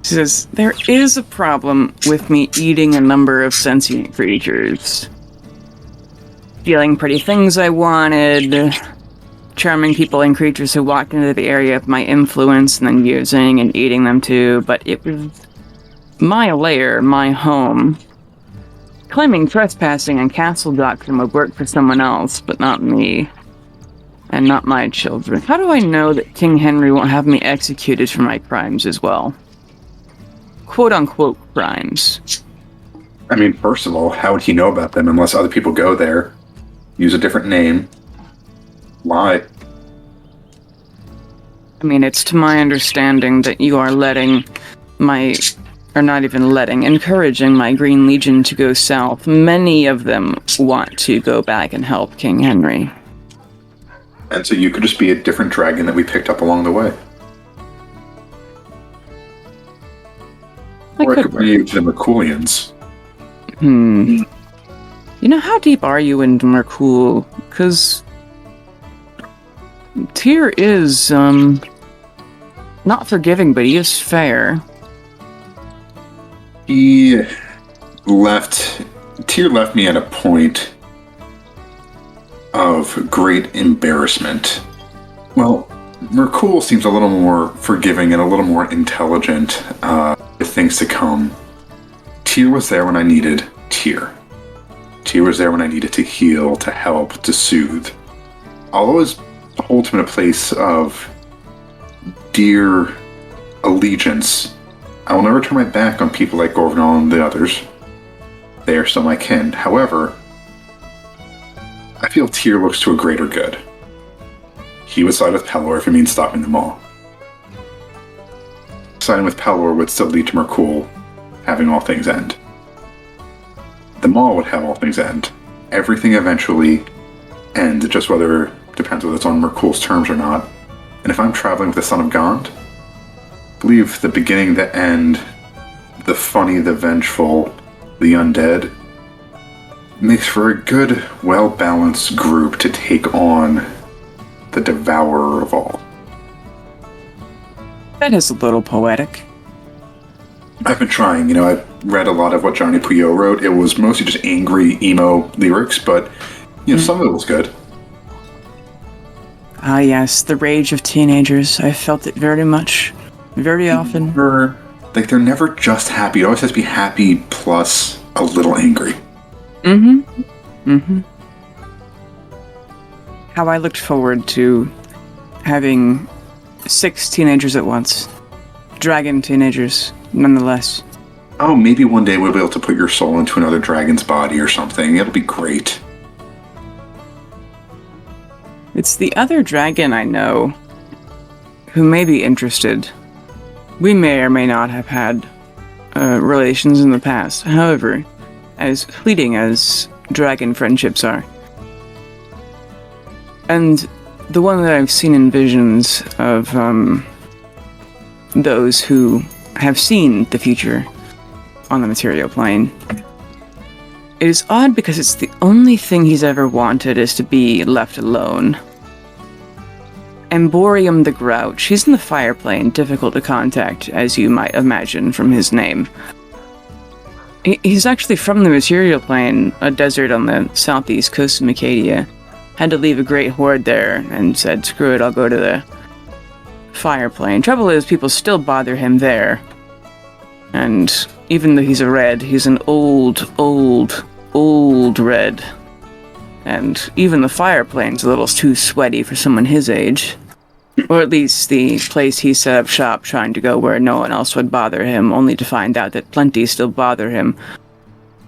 She says, there is a problem with me eating a number of sentient creatures. Stealing pretty things I wanted, charming people and creatures who walked into the area of my influence and then using and eating them too, but it was my lair, my home. Claiming trespassing and castle doctrine would work for someone else, but not me. And not my children. How do I know that King Henry won't have me executed for my crimes as well? Quote-unquote crimes. I mean, first of all, how would he know about them unless other people go there, use a different name, lie? I mean, it's to my understanding that you are encouraging my Green Legion to go south. Many of them want to go back and help King Henry. And so you could just be a different dragon that we picked up along the way. Or I could bring you to the Merculians. You know, how deep are you into Merkul? Because Tyr is, not forgiving, but he is fair. Tyr left me at a point of great embarrassment. Well, Merkul seems a little more forgiving and a little more intelligent with things to come. Tyr was there when I needed Tyr. Tyr was there when I needed to heal, to help, to soothe. I'll always hold him in a place of dear allegiance. I will never turn my back on people like Gorvenal and the others. They are still my kin. However, I feel Tyr looks to a greater good. He would side with Pelor if it means stopping them all. Siding with Pelor would still lead to Merkul having all things end. The Maul would have all things end. Everything eventually end, just depends whether it's on Merkul's terms or not. And if I'm traveling with the Son of Gond, I believe the beginning, the end, the funny, the vengeful, the undead, makes for a good, well-balanced group to take on the devourer of all. That is a little poetic. I've been trying, I've read a lot of what Johnny Puyo wrote. It was mostly just angry, emo lyrics, but, some of it was good. Ah, yes, the rage of teenagers. I felt it very much, very often. They're never just happy. It always has to be happy plus a little angry. How I looked forward to having 6 teenagers at once. Dragon teenagers, nonetheless. Oh, maybe one day we'll be able to put your soul into another dragon's body or something. It'll be great. It's the other dragon I know who may be interested. We may or may not have had relations in the past. However, as fleeting as dragon friendships are. And the one that I've seen in visions of those who have seen the future on the material plane. It is odd because it's the only thing he's ever wanted is to be left alone. Emborium the Grouch. He's in the fire plane, difficult to contact, as you might imagine from his name. He's actually from the material plane, a desert on the southeast coast of Macadia. Had to leave a great horde there and said, screw it, I'll go to the fire plane. Trouble is, people still bother him there. And even though he's a red, he's an old red. And even the fire plane's a little too sweaty for someone his age. Or at least the place he set up shop trying to go where no one else would bother him, only to find out that plenty still bother him.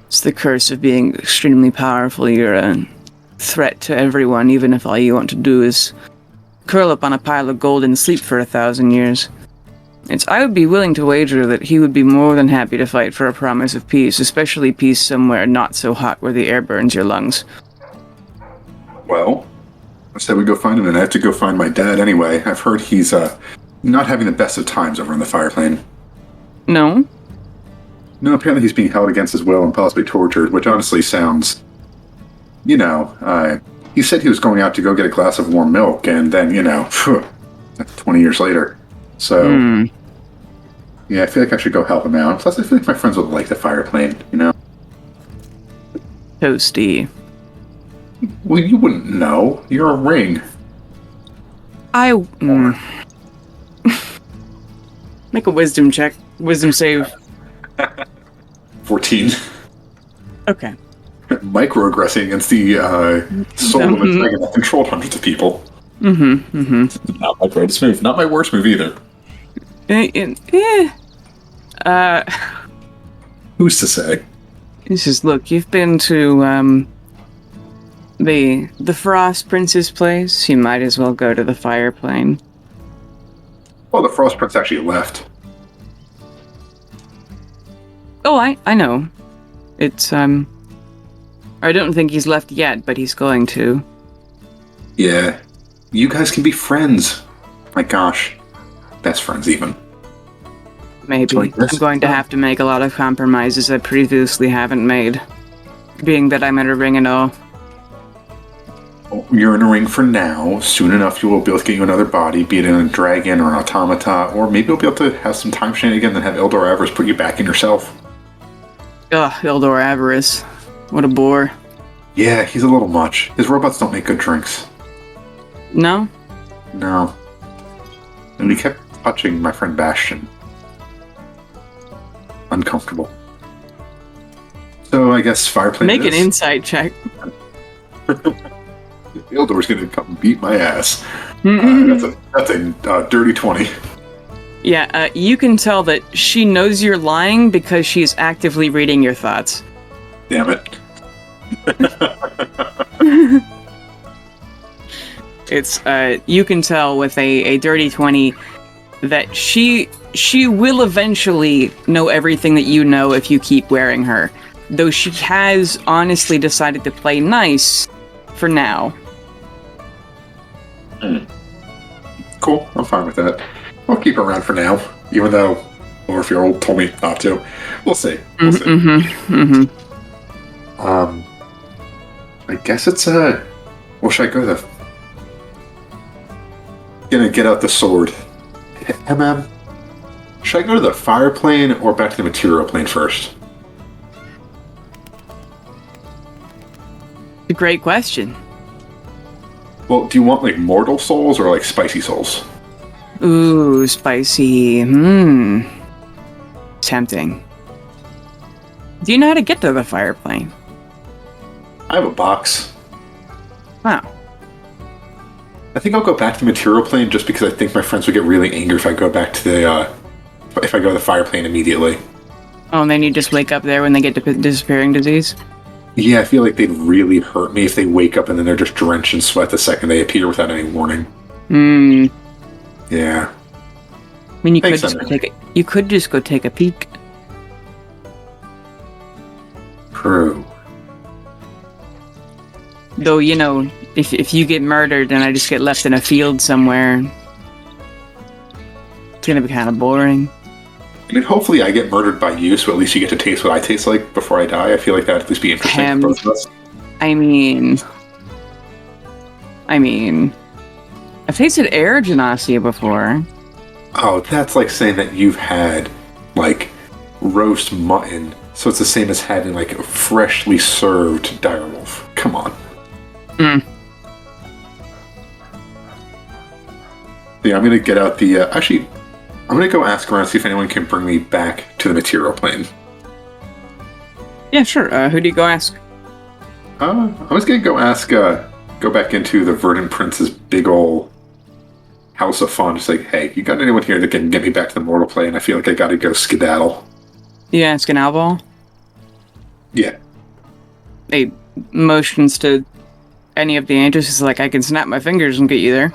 It's the curse of being extremely powerful. You're a threat to everyone, even if all you want to do is curl up on a pile of gold and sleep for 1,000 years. I would be willing to wager that he would be more than happy to fight for a promise of peace, especially peace somewhere not so hot where the air burns your lungs. Well, I said we go find him, and I have to go find my dad anyway. I've heard he's not having the best of times over in the fire plane. No? No, apparently he's being held against his will and possibly tortured, which honestly sounds... he said he was going out to go get a glass of warm milk, and then, 20 years later. So, yeah, I feel like I should go help him out. Plus, I feel like my friends would like the fire plane, Toasty. Well, you wouldn't know. You're a ring. Make a wisdom check. Wisdom save. 14. Okay. Microaggressing against the soul of a dragon that controlled hundreds of people. Not my greatest move. Not my worst move either. Who's to say? He says, look, you've been to, the Frost Prince's place. You might as well go to the Fire Plane. Well, the Frost Prince actually left. Oh, I know. It's, I don't think he's left yet, but he's going to. Yeah. You guys can be friends. My gosh. Best friends, even. Maybe. I'm going to have to make a lot of compromises I previously haven't made. Being that I'm in a ring and all. You're in a ring for now. Soon enough, you will be able to get you another body, be it in a dragon or an automata, or maybe you'll be able to have some time shenanigans and have Eldor Avarice put you back in yourself. Ugh, Eldor Avarice. What a bore. Yeah, he's a little much. His robots don't make good drinks. No? No. And he kept touching my friend Bastion. Uncomfortable. So I guess Fireplane Make an insight check. Eldor's gonna come beat my ass. That's a dirty 20. Yeah, you can tell that she knows you're lying because she's actively reading your thoughts. Damn it. It's, you can tell with a dirty 20 that she will eventually know everything that you know if you keep wearing her. Though she has honestly decided to play nice for now. Cool, I'm fine with that. I'll keep her around for now, even though Orpheol told me not to. We'll see. We'll see. I guess it's well, should I go to the... Gonna get out the sword. Hey, man. Should I go to the fire plane or back to the material plane first? A great question. Well, do you want, like, mortal souls or, like, spicy souls? Ooh, spicy. Tempting. Do you know how to get to the fire plane? I have a box. Wow. I think I'll go back to the material plane just because I think my friends would get really angry if I go back to the, if I go to the fire plane immediately. Oh, and then you just wake up there when they get disappearing disease? Yeah, I feel like they'd really hurt me if they wake up and then they're just drenched in sweat the second they appear without any warning. Yeah. I mean, you could just go take a peek. True. Though, you know, if you get murdered and I just get left in a field somewhere, it's gonna be kind of boring. I mean, hopefully I get murdered by you, so at least you get to taste what I taste like before I die. I feel like that'd at least be interesting for both of us. I mean, I've tasted air genasi before. Oh, that's like saying that you've had, like, roast mutton, so it's the same as having, like, a freshly served direwolf. Come on. Yeah, I'm gonna get out the, actually, I'm gonna go ask around, see if anyone can bring me back to the material plane. Yeah, sure. Who do you go ask? I was gonna go ask, go back into the Verdant Prince's big ol' house of fun. Just like, hey, you got anyone here that can get me back to the mortal plane? I feel like I gotta go skedaddle. Yeah, ask an Alval? Yeah. He motions to any of the angels. He's like, I can snap my fingers and get you there.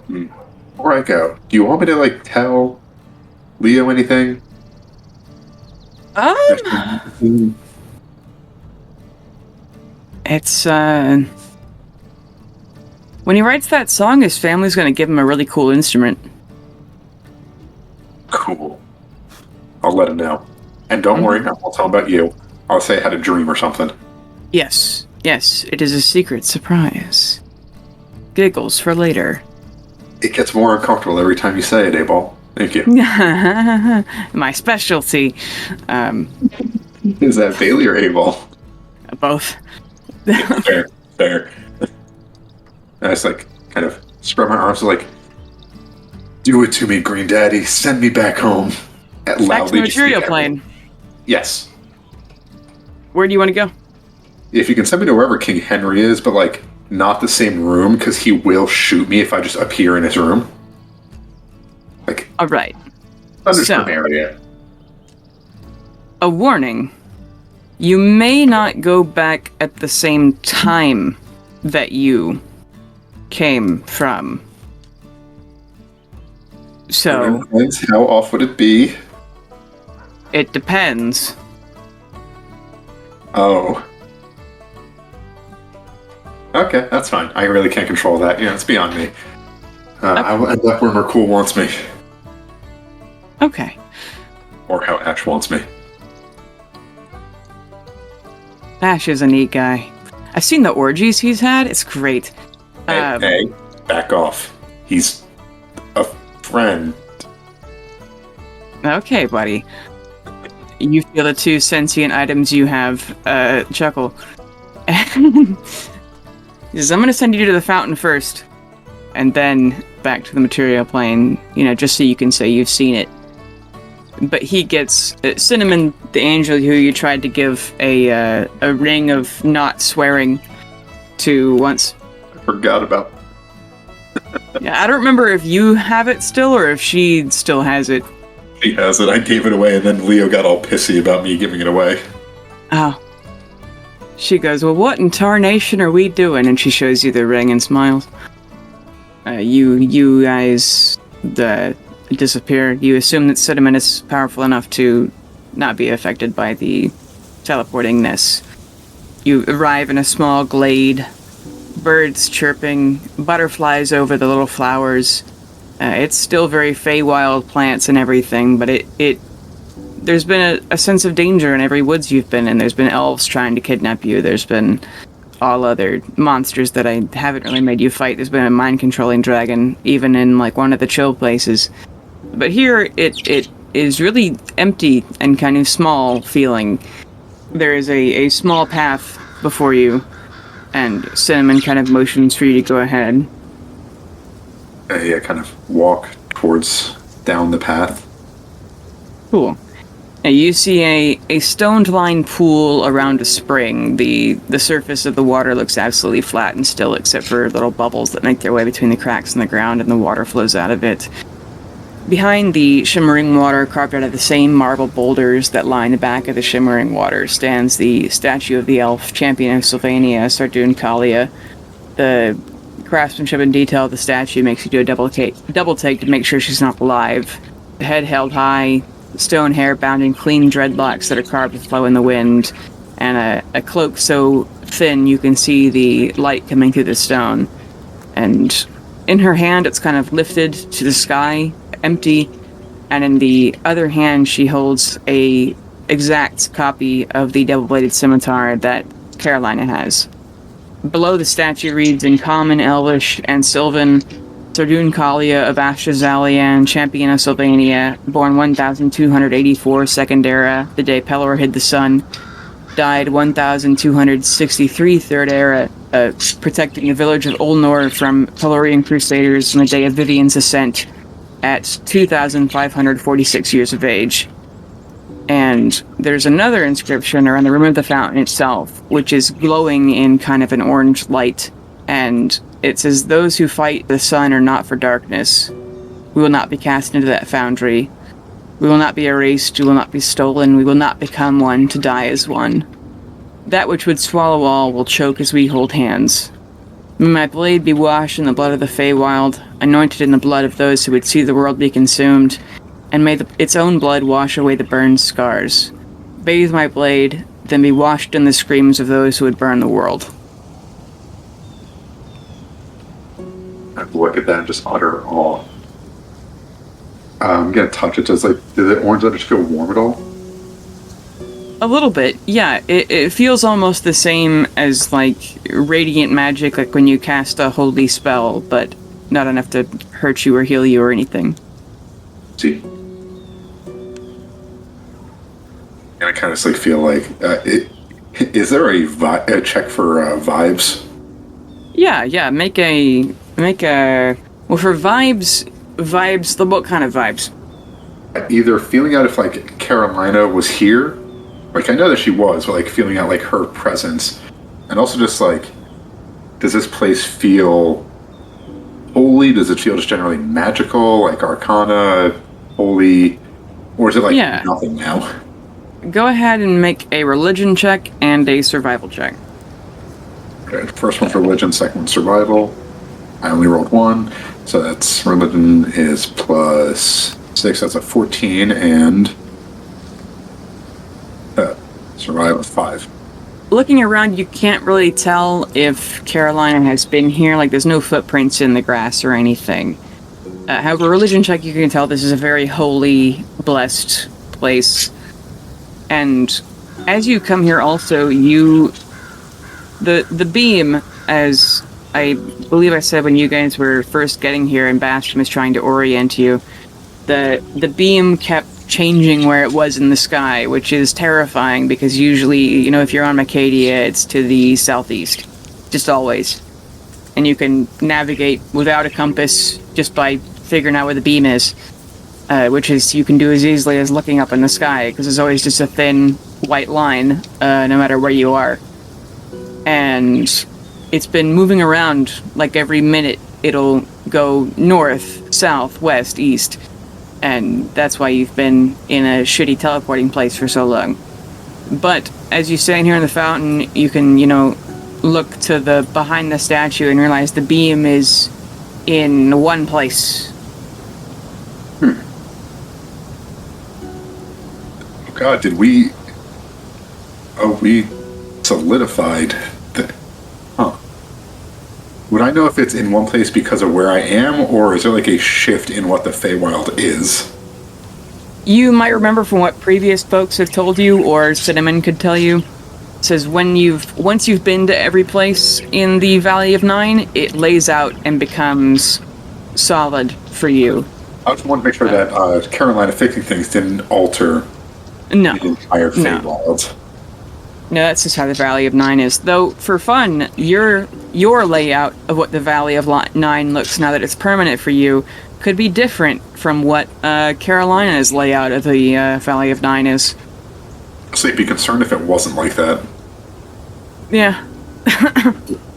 Before I go, do you want me to, like, tell Leo anything? It's, when he writes that song, his family's gonna give him a really cool instrument. Cool. I'll let him know. And don't worry, I won't tell him about you. I'll say I had a dream or something. Yes, it is a secret surprise. Giggles for later. It gets more uncomfortable every time you say it, A-Ball. Thank you. My specialty. Is that Bailey or A-Ball? Both. Fair. I just, like, kind of spread my arms like, do it to me, Green Daddy. Send me back home. Back to the material plane. Yes. Where do you want to go? If you can send me to wherever King Henry is, but, like, not the same room, because he will shoot me if I just appear in his room. Like, all right. Thunderstorm area. A warning. You may not go back at the same time that you came from. So... How off would it be? It depends. Oh. Okay, that's fine. I really can't control that. Yeah, it's beyond me. I will end up where Merkul wants me. Okay. Or how Ash wants me. Ash is a neat guy. I've seen the orgies he's had. It's great. Hey, back off. He's a friend. Okay, buddy. You feel the two sentient items you have chuckle. He says, I'm going to send you to the fountain first, and then back to the material plane, just so you can say you've seen it. But he gets Cinnamon, the angel who you tried to give a ring of not swearing to once. I forgot about. Yeah, I don't remember if you have it still or if she still has it. She has it. I gave it away, and then Leo got all pissy about me giving it away. Oh. She goes, well, what in tarnation are we doing? And she shows you the ring and smiles. You guys disappear. You assume that Cinnamon is powerful enough to not be affected by the teleportingness. You arrive in a small glade, birds chirping, butterflies over the little flowers. It's still very Feywild plants and everything, but there's been a sense of danger in every woods you've been in. There's been elves trying to kidnap you. There's been all other monsters that I haven't really made you fight. There's been a mind-controlling dragon, even in one of the chill places. But here, it is really empty and kind of small feeling. There is a small path before you, and Cinnamon kind of motions for you to go ahead. I kind of walk down the path. Cool. Now you see a stoned-lined pool around a spring. The surface of the water looks absolutely flat and still, except for little bubbles that make their way between the cracks in the ground, and the water flows out of it. Behind the shimmering water, carved out of the same marble boulders that line the back of the shimmering water, stands the statue of the elf champion of Sylvania, Sardune Kalia. The craftsmanship and detail of the statue makes you do a double take to make sure she's not alive. The head held high, stone hair bound in clean dreadlocks that are carved to flow in the wind, and a cloak so thin you can see the light coming through the stone. And in her hand, it's kind of lifted to the sky, empty, and in the other hand, she holds a exact copy of the double-bladed scimitar that Carolina has. Below the statue reads in Common, Elvish, and Sylvan, Sardune Kalia of Ashtra-Zalian, champion of Sylvania, born 1284 Second Era, the day Pelor hid the sun, died 1263 Third Era, protecting the village of Ulnor from Pelorian crusaders on the day of Vivian's ascent at 2,546 years of age. And there's another inscription around the rim of the fountain itself, which is glowing in kind of an orange light, and it says, "Those who fight the sun are not for darkness. We will not be cast into that foundry. We will not be erased, we will not be stolen, we will not become one to die as one. That which would swallow all will choke as we hold hands. May my blade be washed in the blood of the Feywild, anointed in the blood of those who would see the world be consumed, and may its own blood wash away the burned scars. Bathe my blade, then be washed in the screams of those who would burn the world." I look at that and just utter awe. I'm gonna touch it. Does the orange letters feel warm at all? A little bit, yeah. It feels almost the same as radiant magic, like when you cast a holy spell, but not enough to hurt you or heal you or anything. See. And I kind of feel like, is there a check for vibes? Yeah. Make a. Well, for vibes. What kind of vibes? Either feeling out if Carolina was here, I know that she was, but feeling out her presence, and also just does this place feel holy? Does it feel just generally magical, arcana, holy, or is it nothing now? go ahead and make a religion check and a survival check. Okay, first one's religion, second one's survival. I only rolled 1, so that's religion is plus 6, that's a 14, and survival is 5. Looking around, you can't really tell if Carolina has been here. Like, there's no footprints in the grass or anything. However, religion check, you can tell this is a very holy, blessed place. And as you come here also, the beam, as I believe I said when you guys were first getting here and Bastion was trying to orient you, the beam kept changing where it was in the sky, which is terrifying because usually, if you're on Macadia, it's to the southeast. Just always. And you can navigate without a compass just by figuring out where the beam is, which is you can do as easily as looking up in the sky because there's always just a thin white line no matter where you are. And it's been moving around like every minute. It'll go north, south, west, east. And that's why you've been in a shitty teleporting place for so long. But as you stand here in the fountain, you can, look to the behind the statue and realize the beam is in one place. Oh God, did we... Oh, we solidified the... Huh. Would I know if it's in one place because of where I am, or is there like a shift in what the Feywild is? You might remember from what previous folks have told you, or Cinnamon could tell you. It says once you've been to every place in the Valley of Nine, it lays out and becomes solid for you. I just wanted to make sure that Carolina fixing things didn't alter the entire Feywild. No, that's just how the Valley of Nine is. Though, for fun, your layout of what the Valley of Nine looks now that it's permanent for you could be different from what Carolina's layout of the Valley of Nine is. So you'd be concerned if it wasn't like that. Yeah.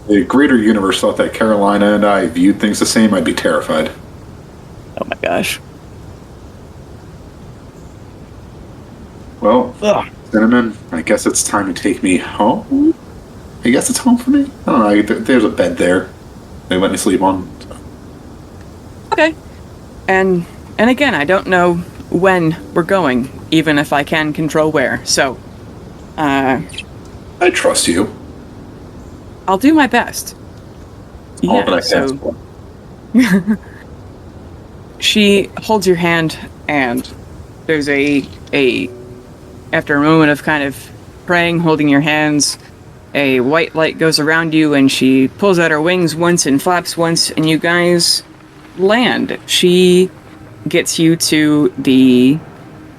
The greater universe thought that Carolina and I viewed things the same, I'd be terrified. Oh my gosh. Well, Cinnamon, I guess it's time to take me home? I guess it's home for me? I don't know, there's a bed there. They let me sleep on. Okay. And again, I don't know when we're going, even if I can control where, so... I trust you. I'll do my best. All that I can for. She holds your hand, and there's after a moment of kind of praying, holding your hands, a white light goes around you, and she pulls out her wings once and flaps once, and you guys land. She gets you to the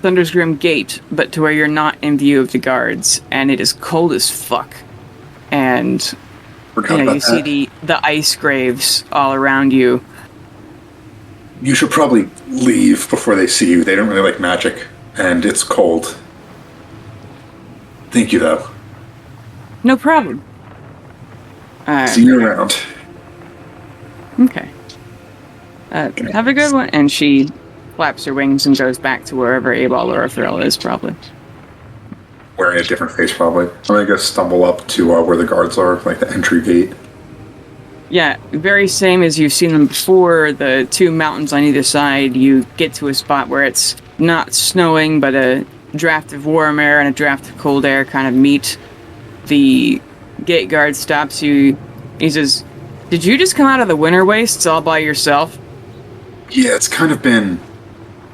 Thunder's Grim gate, but to where you're not in view of the guards, and it is cold as fuck. And you see the ice graves all around you. You should probably leave before they see you. They don't really like magic, and it's cold. Thank you, though. No problem. See you around. Okay. Have a good one. And she flaps her wings and goes back to wherever Abel or Thrall is, probably. Wearing a different face, probably. I'm gonna go stumble up to where the guards are, like the entry gate. Yeah, very same as you've seen them before. The two mountains on either side, you get to a spot where it's not snowing, but a draft of warm air and a draft of cold air kind of meet. The gate guard stops you. He says, "Did you just come out of the winter wastes all by yourself?" Yeah, it's kind of been...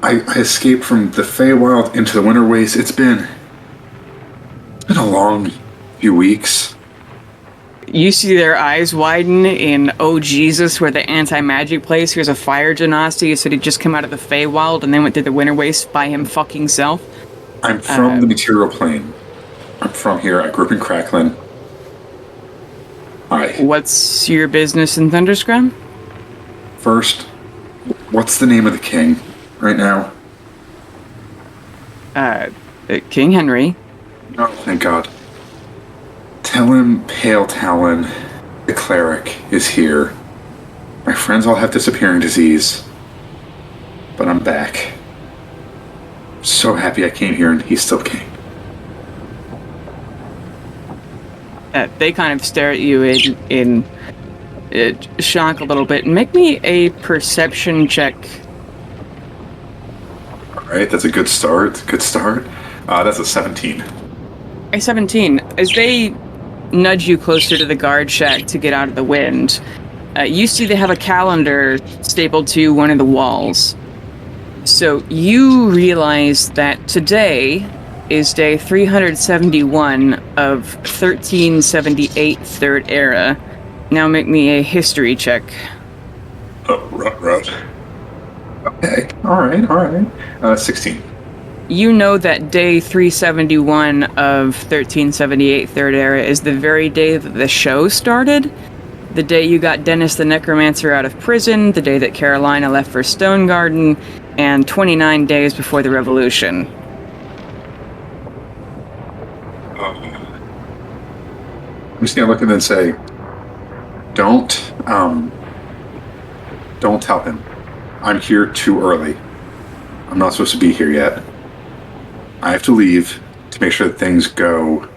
I escaped from the Feywild into the winter wastes. It's been a long few weeks. You see their eyes widen in, oh Jesus, where the anti-magic place. Here's a fire genasi. He said he'd just come out of the Feywild and then went through the winter waste by him fucking self. I'm from the material plane. I'm from here. I grew up in Cracklin. Hi. What's your business in Thunderscrum? First, what's the name of the king right now? King Henry. Oh, thank God. Tell him Pale Talon, the cleric, is here. My friends all have disappearing disease. But I'm back. So happy I came here and he's still king. They kind of stare at you in shock a little bit. Make me a perception check. All right, that's a good start. That's a 17. A 17. As they nudge you closer to the guard shack to get out of the wind, you see they have a calendar stapled to one of the walls. So you realize that today is day 371 of 1378 Third Era. Now make me a history check. Oh, right. Okay, alright. 16. You know that day 371 of 1378 Third Era is the very day that the show started. The day you got Dennis the Necromancer out of prison, the day that Carolina left for Stone Garden, and 29 days before the Revolution. I'm just gonna look at him and say, don't tell him. I'm here too early. I'm not supposed to be here yet. I have to leave to make sure that things go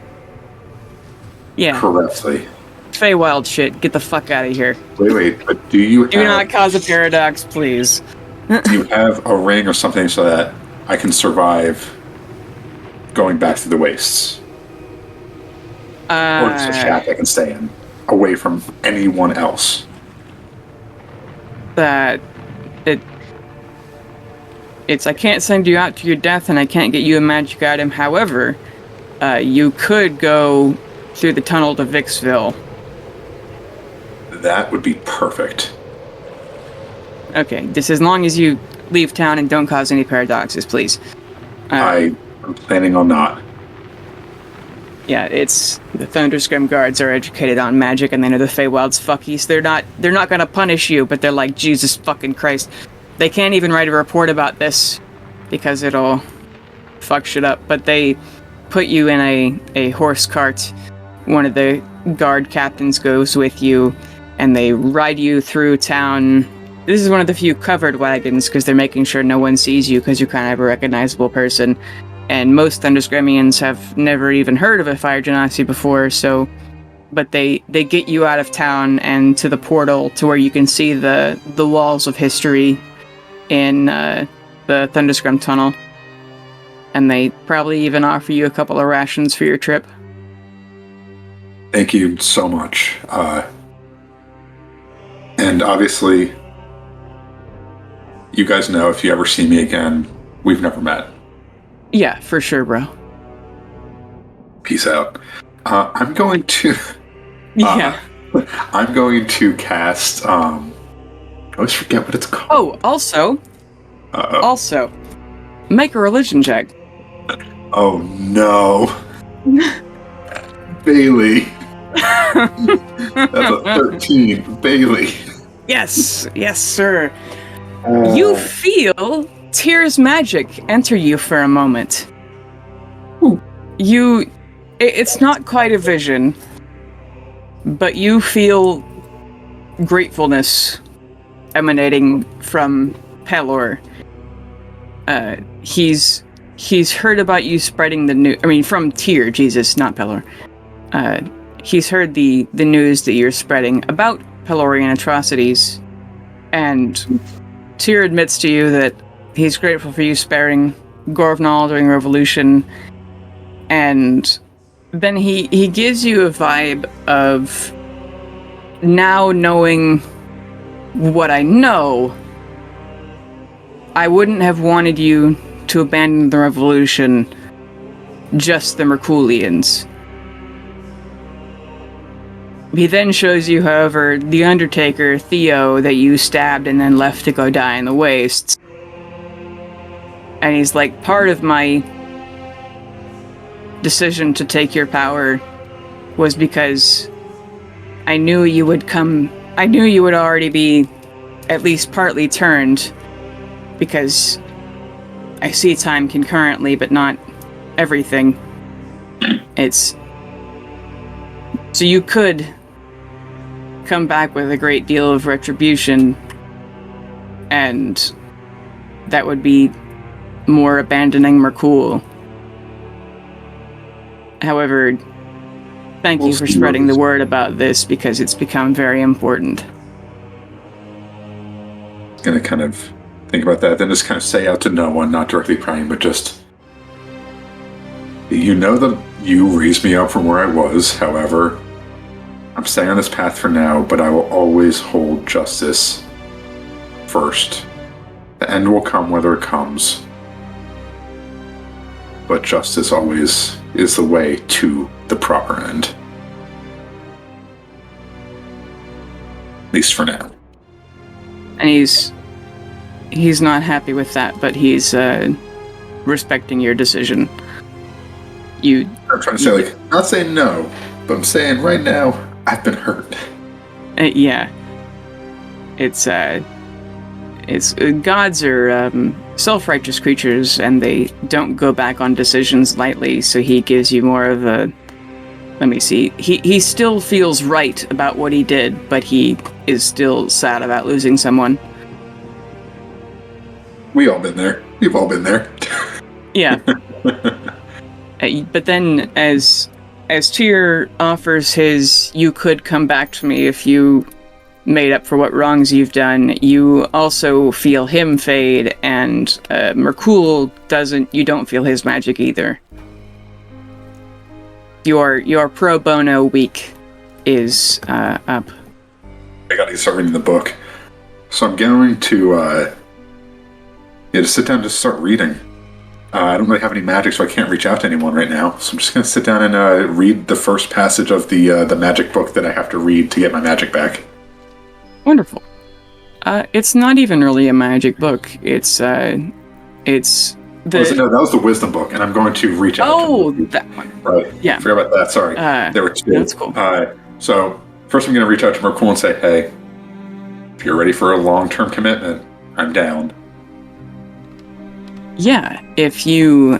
correctly. Feywild shit. Get the fuck out of here. Wait, but do not cause a paradox, please. Do you have a ring or something so that I can survive going back to the wastes? Or just a shack I can stay in, away from anyone else? It's I can't send you out to your death and I can't get you a magic item. However, you could go through the tunnel to Vicksville. That would be perfect. Okay, just as long as you leave town and don't cause any paradoxes, please. I'm planning on not. Yeah, it's the Thunderscrim guards are educated on magic, and they know the Feywild's fuckies. They're not gonna punish you, but they're like, Jesus fucking Christ. They can't even write a report about this because it'll fuck shit up. But they put you in a horse cart. One of the guard captains goes with you, and they ride you through town. This is one of the few covered wagons because they're making sure no one sees you because you're kind of a recognizable person. And most Thunderscremians have never even heard of a fire genasi before, but they get you out of town and to the portal to where you can see the walls of history in the Thunderscrim tunnel. And they probably even offer you a couple of rations for your trip. Thank you so much. And obviously, you guys know if you ever see me again, we've never met. Yeah, for sure, bro. Peace out. I'm going to... I'm going to cast... I always forget what it's called. Oh, also, make a religion check. Oh, no. Bailey. That's a 13. Bailey. Yes, sir. You feel Tyr's magic enter you for a moment. It's not quite a vision, but you feel gratefulness emanating from Pelor. He's heard about you spreading the news. I mean, from Tyr, Jesus, not Pelor. He's heard the news that you're spreading about Pelorian atrocities, and Tyr admits to you that he's grateful for you sparing Gorvnal during Revolution, and then he gives you a vibe of, now knowing what I know, I wouldn't have wanted you to abandon the Revolution, just the Merculians. He then shows you, however, the Undertaker, Theo, that you stabbed and then left to go die in the wastes. And he's like, part of my decision to take your power was because I knew you would already be at least partly turned, because I see time concurrently, but not everything. So you could come back with a great deal of retribution, and that would be more abandoning Merkul. However, Thank you for spreading the word about this, because it's become very important. Gonna kind of think about that, then just kind of say out to no one, not directly praying, but just, you know that you raised me up from where I was. However, I'm staying on this path for now, but I will always hold justice first. The end will come whether it comes, but justice always is the way to the proper end. At least for now. And he's not happy with that, but he's respecting your decision. I'm trying to say, like, not saying no, but I'm saying right now, I've been hurt. Yeah. It's gods are self-righteous creatures, and they don't go back on decisions lightly, so he gives you more of a... Let me see. He still feels right about what he did, but he is still sad about losing someone. We've all been there. Yeah. But then, as Tyr offers his, you could come back to me if you made up for what wrongs you've done, you also feel him fade, and Merkul doesn't. You don't feel his magic either. Your pro bono week is up. I gotta start reading the book. So I'm going to just sit down and just start reading. I don't really have any magic, so I can't reach out to anyone right now. So I'm just going to sit down and read the first passage of the magic book that I have to read to get my magic back. Wonderful. It's not even really a magic book. It's the... No, that was the wisdom book, and I'm going to reach out to that one. Right. Yeah. Forgot about that, sorry. There were two. That's cool. So, first I'm going to reach out to Merkul and say, hey, if you're ready for a long-term commitment, I'm down. Yeah, if you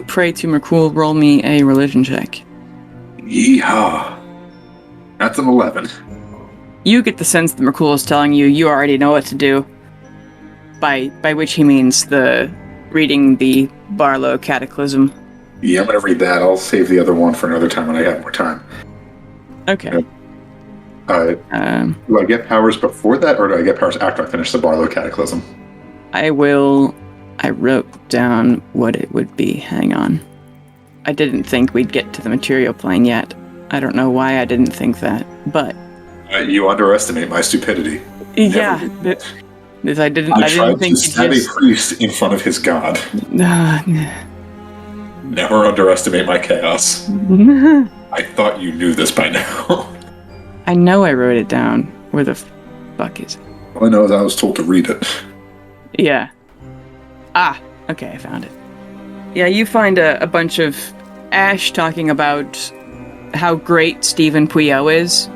pray to Merkul, roll me a religion check. Yeehaw. That's an 11. You get the sense that Merkul is telling you already know what to do. By which he means reading the Barlow Cataclysm. Yeah, I'm going to read that. I'll save the other one for another time when I have more time. Okay. Do I get powers before that, or do I get powers after I finish the Barlow Cataclysm? I wrote down what it would be. Hang on. I didn't think we'd get to the material plane yet. I don't know why I didn't think that, but... you underestimate my stupidity. Yeah, I didn't think to stab a priest in front of his god. Never underestimate my chaos. I thought you knew this by now. I know I wrote it down. Where the fuck is it? All I know is I was told to read it. Yeah. Okay, I found it. Yeah, you find a bunch of Ash talking about how great Stephen Puyo is.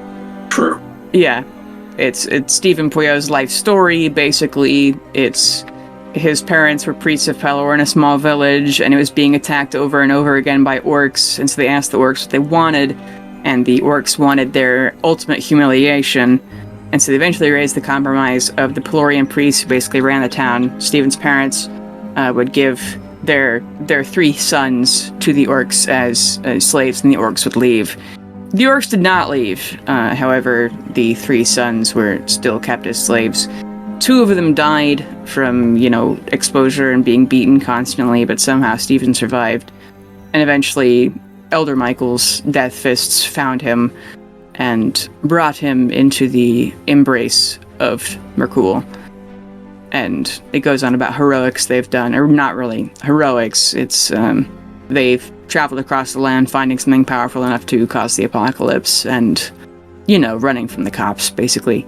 True. Yeah. It's Stephen Puyo's life story, basically. It's his parents were priests of Pelor in a small village, and it was being attacked over and over again by orcs, and so they asked the orcs what they wanted, and the orcs wanted their ultimate humiliation, and so they eventually raised the compromise of the Pelorian priests who basically ran the town. Stephen's parents would give their 3 sons to the orcs as slaves, and the orcs would leave. The orcs did not leave. However, the 3 sons were still kept as slaves. 2 of them died from, exposure and being beaten constantly, but somehow Stephen survived. And eventually, Elder Michael's death fists found him and brought him into the embrace of Merkul. And it goes on about heroics they've done, or not really heroics. It's, they've traveled across the land finding something powerful enough to cause the apocalypse and, running from the cops, basically.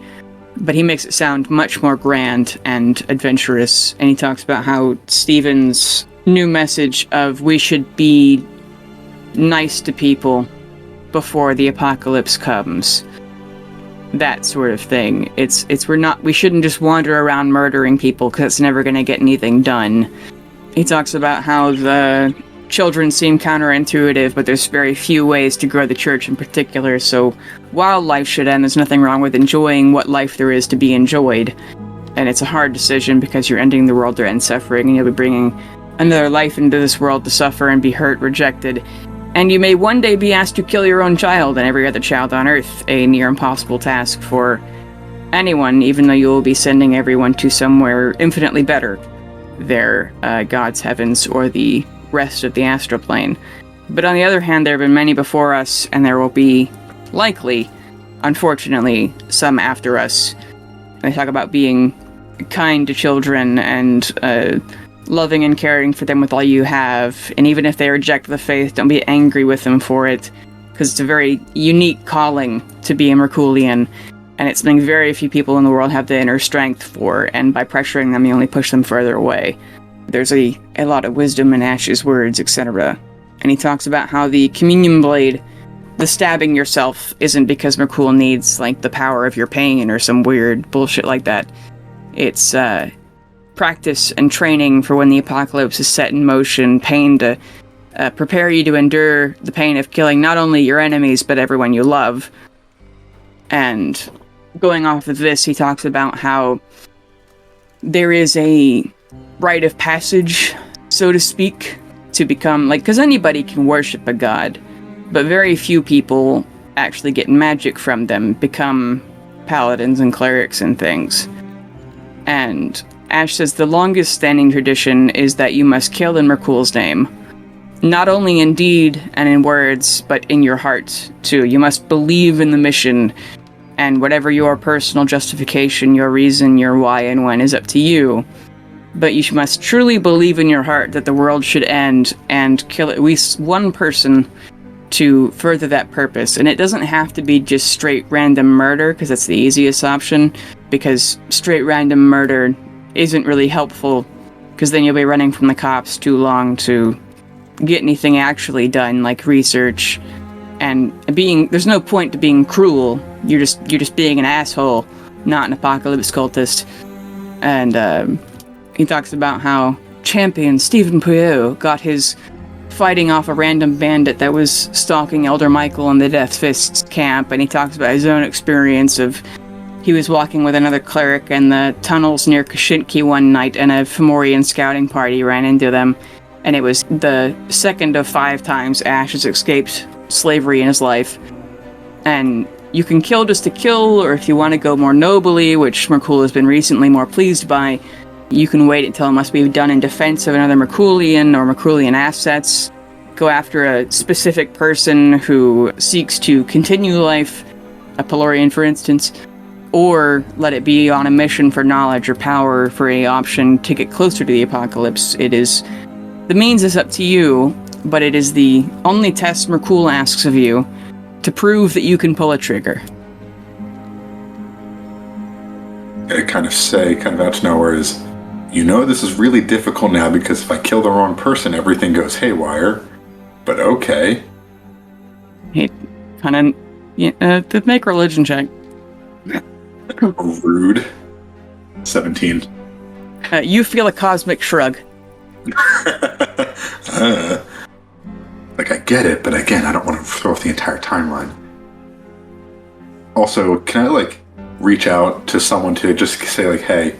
But he makes it sound much more grand and adventurous, and he talks about how Stephen's new message of we should be nice to people before the apocalypse comes. That sort of thing. We shouldn't just wander around murdering people because it's never going to get anything done. He talks about how the children seem counterintuitive, but there's very few ways to grow the church in particular, so while life should end, there's nothing wrong with enjoying what life there is to be enjoyed. And it's a hard decision because you're ending the world to end suffering, and you'll be bringing another life into this world to suffer and be hurt, rejected, And you may one day be asked to kill your own child and every other child on Earth, a near impossible task for anyone, even though you will be sending everyone to somewhere infinitely better, their God's heavens or the rest of the astral plane. But on the other hand, there have been many before us, and there will be, likely, unfortunately, some after us. They talk about being kind to children and loving and caring for them with all you have, and even if they reject the faith, don't be angry with them for it, because it's a very unique calling to be a Merkulian, and it's something very few people in the world have the inner strength for, and by pressuring them, you only push them further away. There's a lot of wisdom in Ash's words, etc. And he talks about how the communion blade, the stabbing yourself, isn't because Merkul needs, like, the power of your pain or some weird bullshit like that. It's, practice and training for when the apocalypse is set in motion, pain to prepare you to endure the pain of killing not only your enemies, but everyone you love. And going off of this, he talks about how there is a rite of passage, so to speak, to become, like, because anybody can worship a god, but very few people actually get magic from them, become paladins and clerics and things. And Ash says the longest standing tradition is that you must kill in Merkul's name. Not only in deed and in words, but in your heart, too. You must believe in the mission, and whatever your personal justification, your reason, your why and when is up to you. But you must truly believe in your heart that the world should end and kill at least one person to further that purpose. And it doesn't have to be just straight random murder, because that's the easiest option, because straight random murder isn't really helpful, because then you'll be running from the cops too long to get anything actually done, like research. And there's no point to being cruel. You're just being an asshole, not an apocalypse cultist. And he talks about how champion Stephen Puyo got his fighting off a random bandit that was stalking Elder Michael in the Death Fist's camp, and he talks about his own experience of he was walking with another cleric in the tunnels near Kashinki one night, and a Fomorian scouting party ran into them, and it was the second of 5 times Ash has escaped slavery in his life. And you can kill just to kill, or if you want to go more nobly, which Merkul has been recently more pleased by, you can wait until it must be done in defense of another Merkulian or Merkulian assets. Go after a specific person who seeks to continue life, a Pelorian for instance, or let it be on a mission for knowledge or power for a option to get closer to the apocalypse. The means is up to you, but it is the only test Merkul asks of you to prove that you can pull a trigger. I kind of out to nowhere is, this is really difficult now because if I kill the wrong person, everything goes haywire. But okay. Hey, to make a religion check. Rude. 17. You feel a cosmic shrug. I get it, but again, I don't want to throw off the entire timeline. Also, can I, reach out to someone to just say, hey,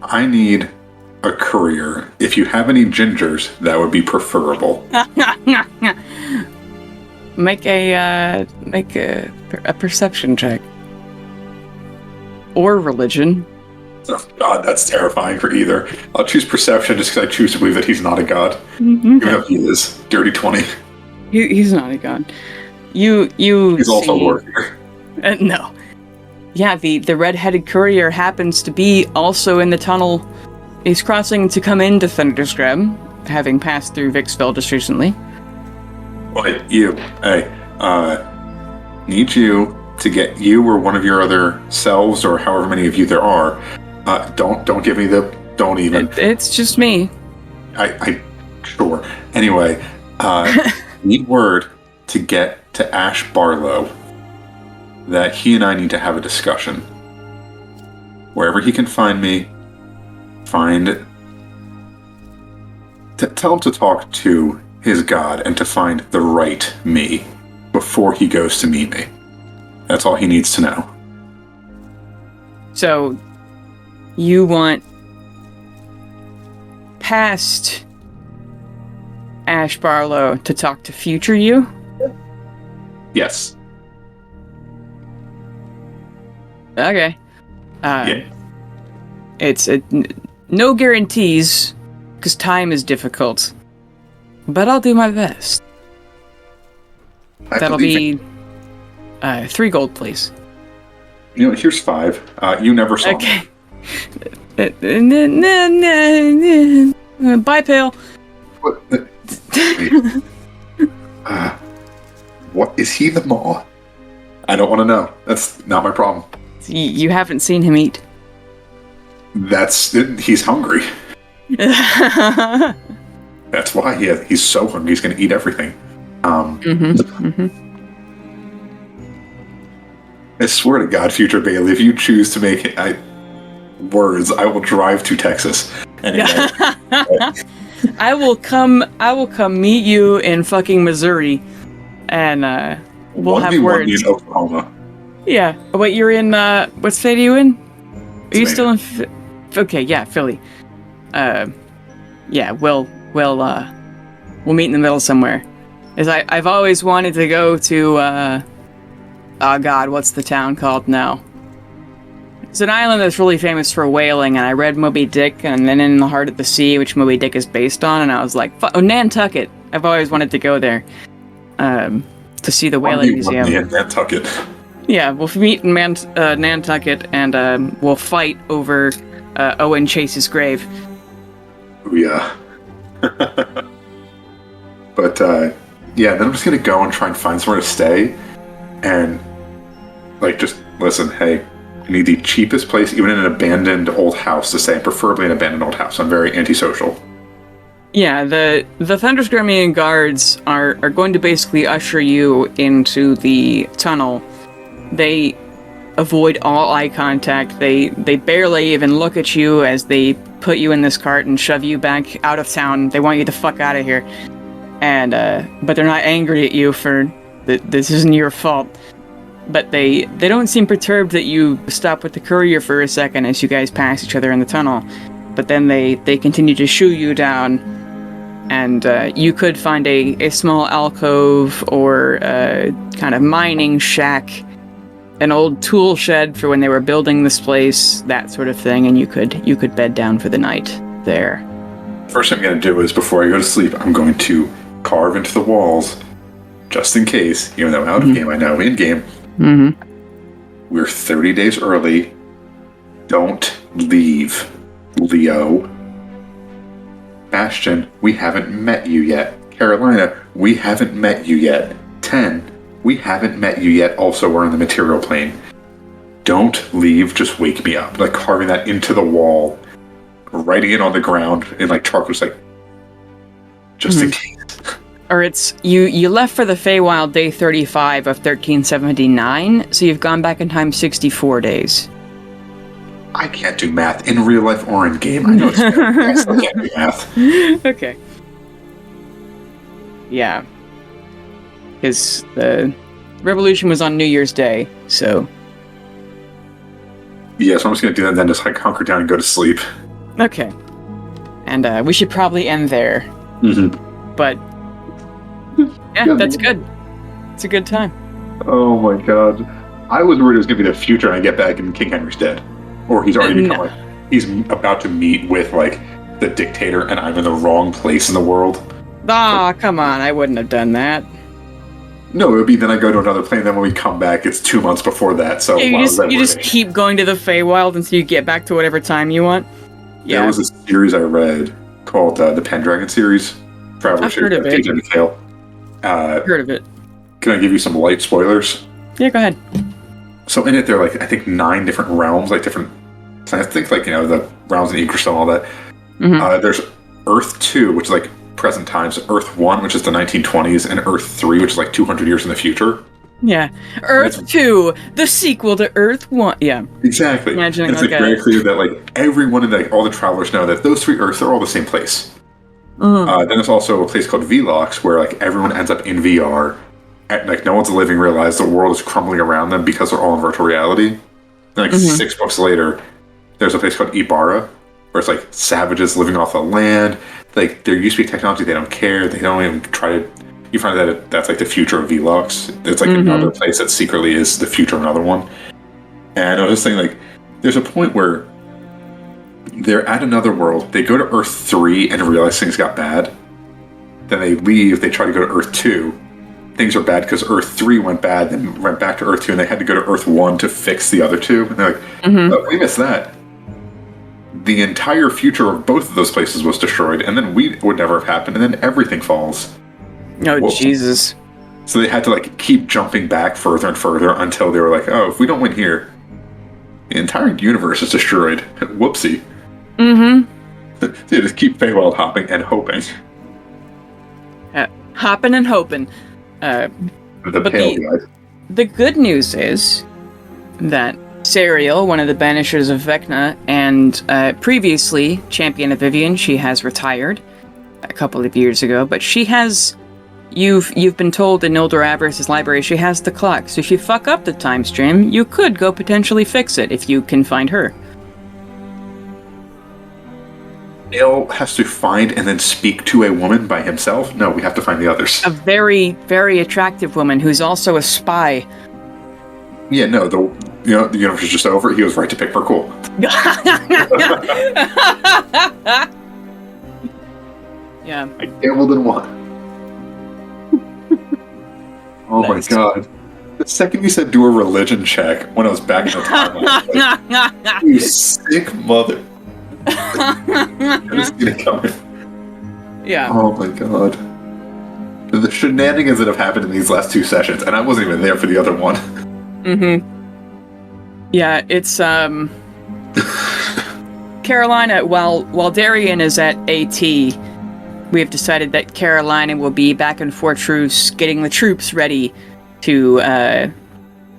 I need a courier. If you have any gingers, that would be preferable. Make a perception check. Or religion. Oh god, that's terrifying for either. I'll choose perception just because I choose to believe that he's not a god. Mm-hmm. Even if he is. Dirty 20. He's not a god. You He's also a warrior. No. Yeah, the red-headed courier happens to be also in the tunnel. He's crossing to come into Thunder's Grab, having passed through Vixville just recently. Wait, need you to get you or one of your other selves, or however many of you there are. Don't give me don't even. It's just me. I sure. Anyway, need word to get to Ash Barlow that he and I need to have a discussion. Wherever he can find me, tell him to talk to his god and to find the right me before he goes to meet me. That's all he needs to know. So, you want past Ash Barlow to talk to future you? Yes. Okay. Yeah. It's no guarantees, because time is difficult. But I'll do my best. That'll be 3 gold, please. You know, here's 5. You never saw me. Bye, Pale. What is he the maw? I don't want to know. That's not my problem. You haven't seen him eat. He's hungry. That's why he's so hungry. He's going to eat everything. I swear to God, future Bailey, if you choose to make words, I will drive to Texas. Anyway. I will come meet you in fucking Missouri, and we'll have words. In Oklahoma. Yeah. Wait, you're in what state are you in? Are you still in? Okay, yeah, Philly. Yeah, we'll meet in the middle somewhere. As I've always wanted to go to oh God, what's the town called now? It's an island that's really famous for whaling, and I read Moby Dick, and then In the Heart of the Sea, which Moby Dick is based on, and I was like, Nantucket. I've always wanted to go there to see the whaling museum. Nantucket. Yeah, we'll meet in Nantucket, and we'll fight over Owen Chase's grave. Ooh, yeah. But, yeah, then I'm just gonna go and try and find somewhere to stay, and, just listen, hey, I need the cheapest place, even in an abandoned old house, to stay, preferably an abandoned old house. I'm very antisocial. Yeah, the Thunderstormian guards are going to basically usher you into the tunnel. They avoid all eye contact. They barely even look at you as they put you in this cart and shove you back out of town. They want you to fuck out of here. And but they're not angry at you for this isn't your fault. But they don't seem perturbed that you stop with the courier for a second as you guys pass each other in the tunnel. But then they continue to shoo you down, and you could find a small alcove or a kind of mining shack, an old tool shed for when they were building this place, that sort of thing, and you could bed down for the night there. First thing I'm going to do is, before I go to sleep, I'm going to carve into the walls, just in case, even though out of game I know, in game, we're 30 days early. Don't leave, Leo. Bastion, we haven't met you yet. Carolina, we haven't met you yet. 10, we haven't met you yet. Also, we're in the material plane. Don't leave, just wake me up. Carving that into the wall, writing it on the ground in charcoal, just in case. Or it's, you left for the Feywild day 35 of 1379, so you've gone back in time 64 days. I can't do math in real life or in game. I know it's I still can't do math. Okay. Yeah. Because the revolution was on New Year's Day, so... Yeah, so I'm just going to do that and then just hunker down and go to sleep. Okay. And we should probably end there. But... yeah, that's good. It's a good time. Oh my God. I was worried it was going to be the future and I get back and King Henry's dead. Or he's already become he's about to meet with the dictator and I'm in the wrong place in the world. Come on, I wouldn't have done that. No, it would be then I go to another plane, then when we come back it's 2 months before that, so yeah, you just keep going to the Feywild until you get back to whatever time you want. Yeah. There was a series I read called the Pendragon series. I've heard of it. Heard of it. Can I give you some light spoilers? Yeah, go ahead. So in it, there are I think 9 different realms, different planets. Think the realms in Yggdrasil and all that. There's Earth 2, which is present times. Earth 1, which is the 1920s, and Earth 3, which is 200 years in the future. Yeah, Earth 2, the sequel to Earth 1. Yeah, exactly. Imagining it's very clear that everyone in all the travelers know that those 3 Earths are all the same place. Then there's also a place called Velox where everyone ends up in VR. And, no one's living, realize the world is crumbling around them because they're all in virtual reality. Then 6 books later, there's a place called Ibarra, where it's like savages living off the land. Like there used to be technology, they don't care. They don't even try to. You find that that's like the future of Velux. It's like another place that secretly is the future of another one. And I was just thinking, like, there's a point where they're at another world. They go to Earth 3 and realize things got bad. Then they leave. They try to go to Earth 2. Things are bad because Earth 3 went bad, then went back to Earth 2, and they had to go to Earth 1 to fix the other two. And they're like, oh, we missed that. The entire future of both of those places was destroyed, and then we would never have happened, and then everything falls. Oh, whoa. Jesus. So they had to, like, keep jumping back further and further until they were like, oh, if we don't win here, the entire universe is destroyed. Whoopsie. So you just keep Feywild hopping and hoping. Hopping and hoping. The good news is that Sariel, one of the Banishers of Vecna, and previously champion of Vivian, she has retired a couple of years ago, but she has... You've been told in Noldor Avarice's library she has the clock, so if you fuck up the time stream, you could go potentially fix it if you can find her. Dale has to find and then speak to a woman by himself? No, we have to find the others. A very, very attractive woman who's also a spy. Yeah, no, the universe is just over. He was right to pick her. Cool. Yeah. I gambled and won. Oh nice. My god. The second you said do a religion check when I was back in the timeline, like, you sick mother. I just see it coming. Yeah. Oh my god. The shenanigans that have happened in these last two sessions, and I wasn't even there for the other one. Yeah, it's Carolina, while Darian is at AT, we have decided that Carolina will be back in Fort Truce, getting the troops ready to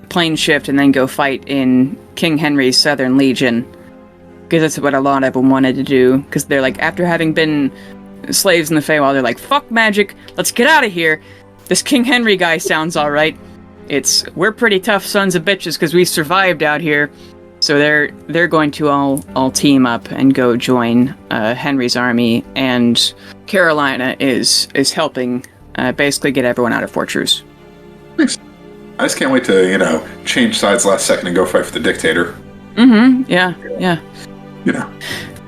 plane shift and then go fight in King Henry's Southern Legion. Because that's what a lot of them wanted to do. Because they're like, after having been slaves in the Feywild, they're like, fuck magic, let's get out of here. This King Henry guy sounds alright. We're pretty tough sons of bitches because we survived out here. So they're going to all team up and go join Henry's army, and Carolina is helping basically get everyone out of Fort Truce. Thanks. I just can't wait to, change sides last second and go fight for the dictator. Yeah.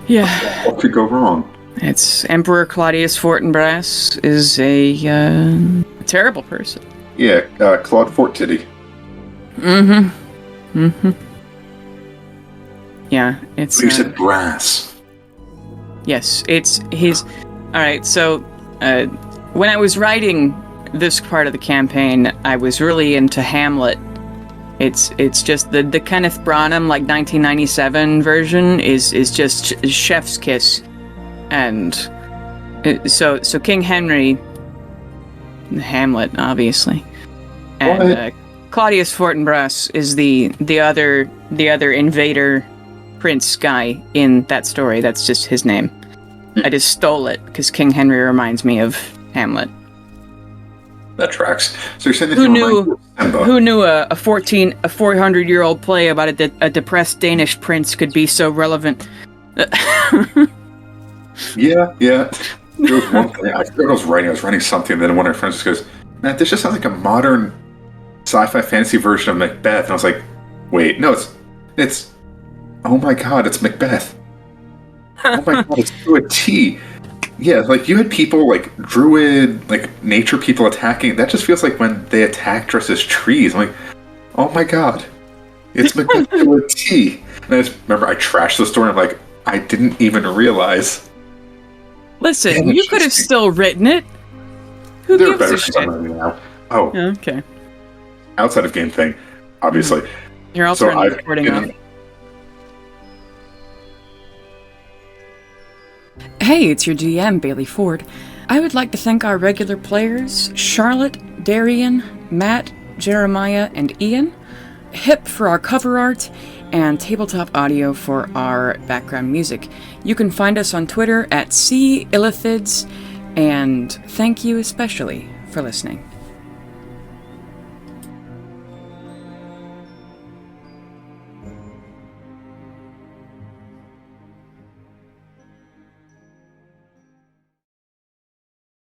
Yeah. What could go wrong? It's Emperor Claudius Fortinbras is a terrible person. Yeah, Claude Fort Titty. Yeah, it's... You said brass. Yes, it's his... Alright, so, when I was writing this part of the campaign, I was really into Hamlet. It's just the Kenneth Branagh, 1997 version is just chef's kiss. And so King Henry... Hamlet, obviously. And Claudius Fortinbras is the other invader prince guy in that story. That's just his name. I just stole it because King Henry reminds me of Hamlet. That tracks. So you're saying that who knew a 400-year-old play about a depressed Danish prince could be so relevant? Yeah. There was one thing, I forgot I was writing something, and then one of my friends just goes, man, this just sounds like a modern sci-fi fantasy version of Macbeth. And I was like, wait, no, it's oh my god, it's Macbeth. Oh my god, it's to a T. Yeah, like you had people like druid, like nature people attacking. That just feels like when they attack dressed as trees. I'm like, oh my god, it's Macbeth to a T. And I just remember I trashed the story. I'm like, I didn't even realize. Listen, you could have still written it. Who gives a shit? Now. Oh, okay. Outside of game thing, obviously. You're also recording on. Hey, it's your GM, Bailey Ford. I would like to thank our regular players, Charlotte, Darian, Matt, Jeremiah, and Ian, Hip for our cover art, and Tabletop Audio for our background music. You can find us on Twitter at @Illithids, and thank you especially for listening.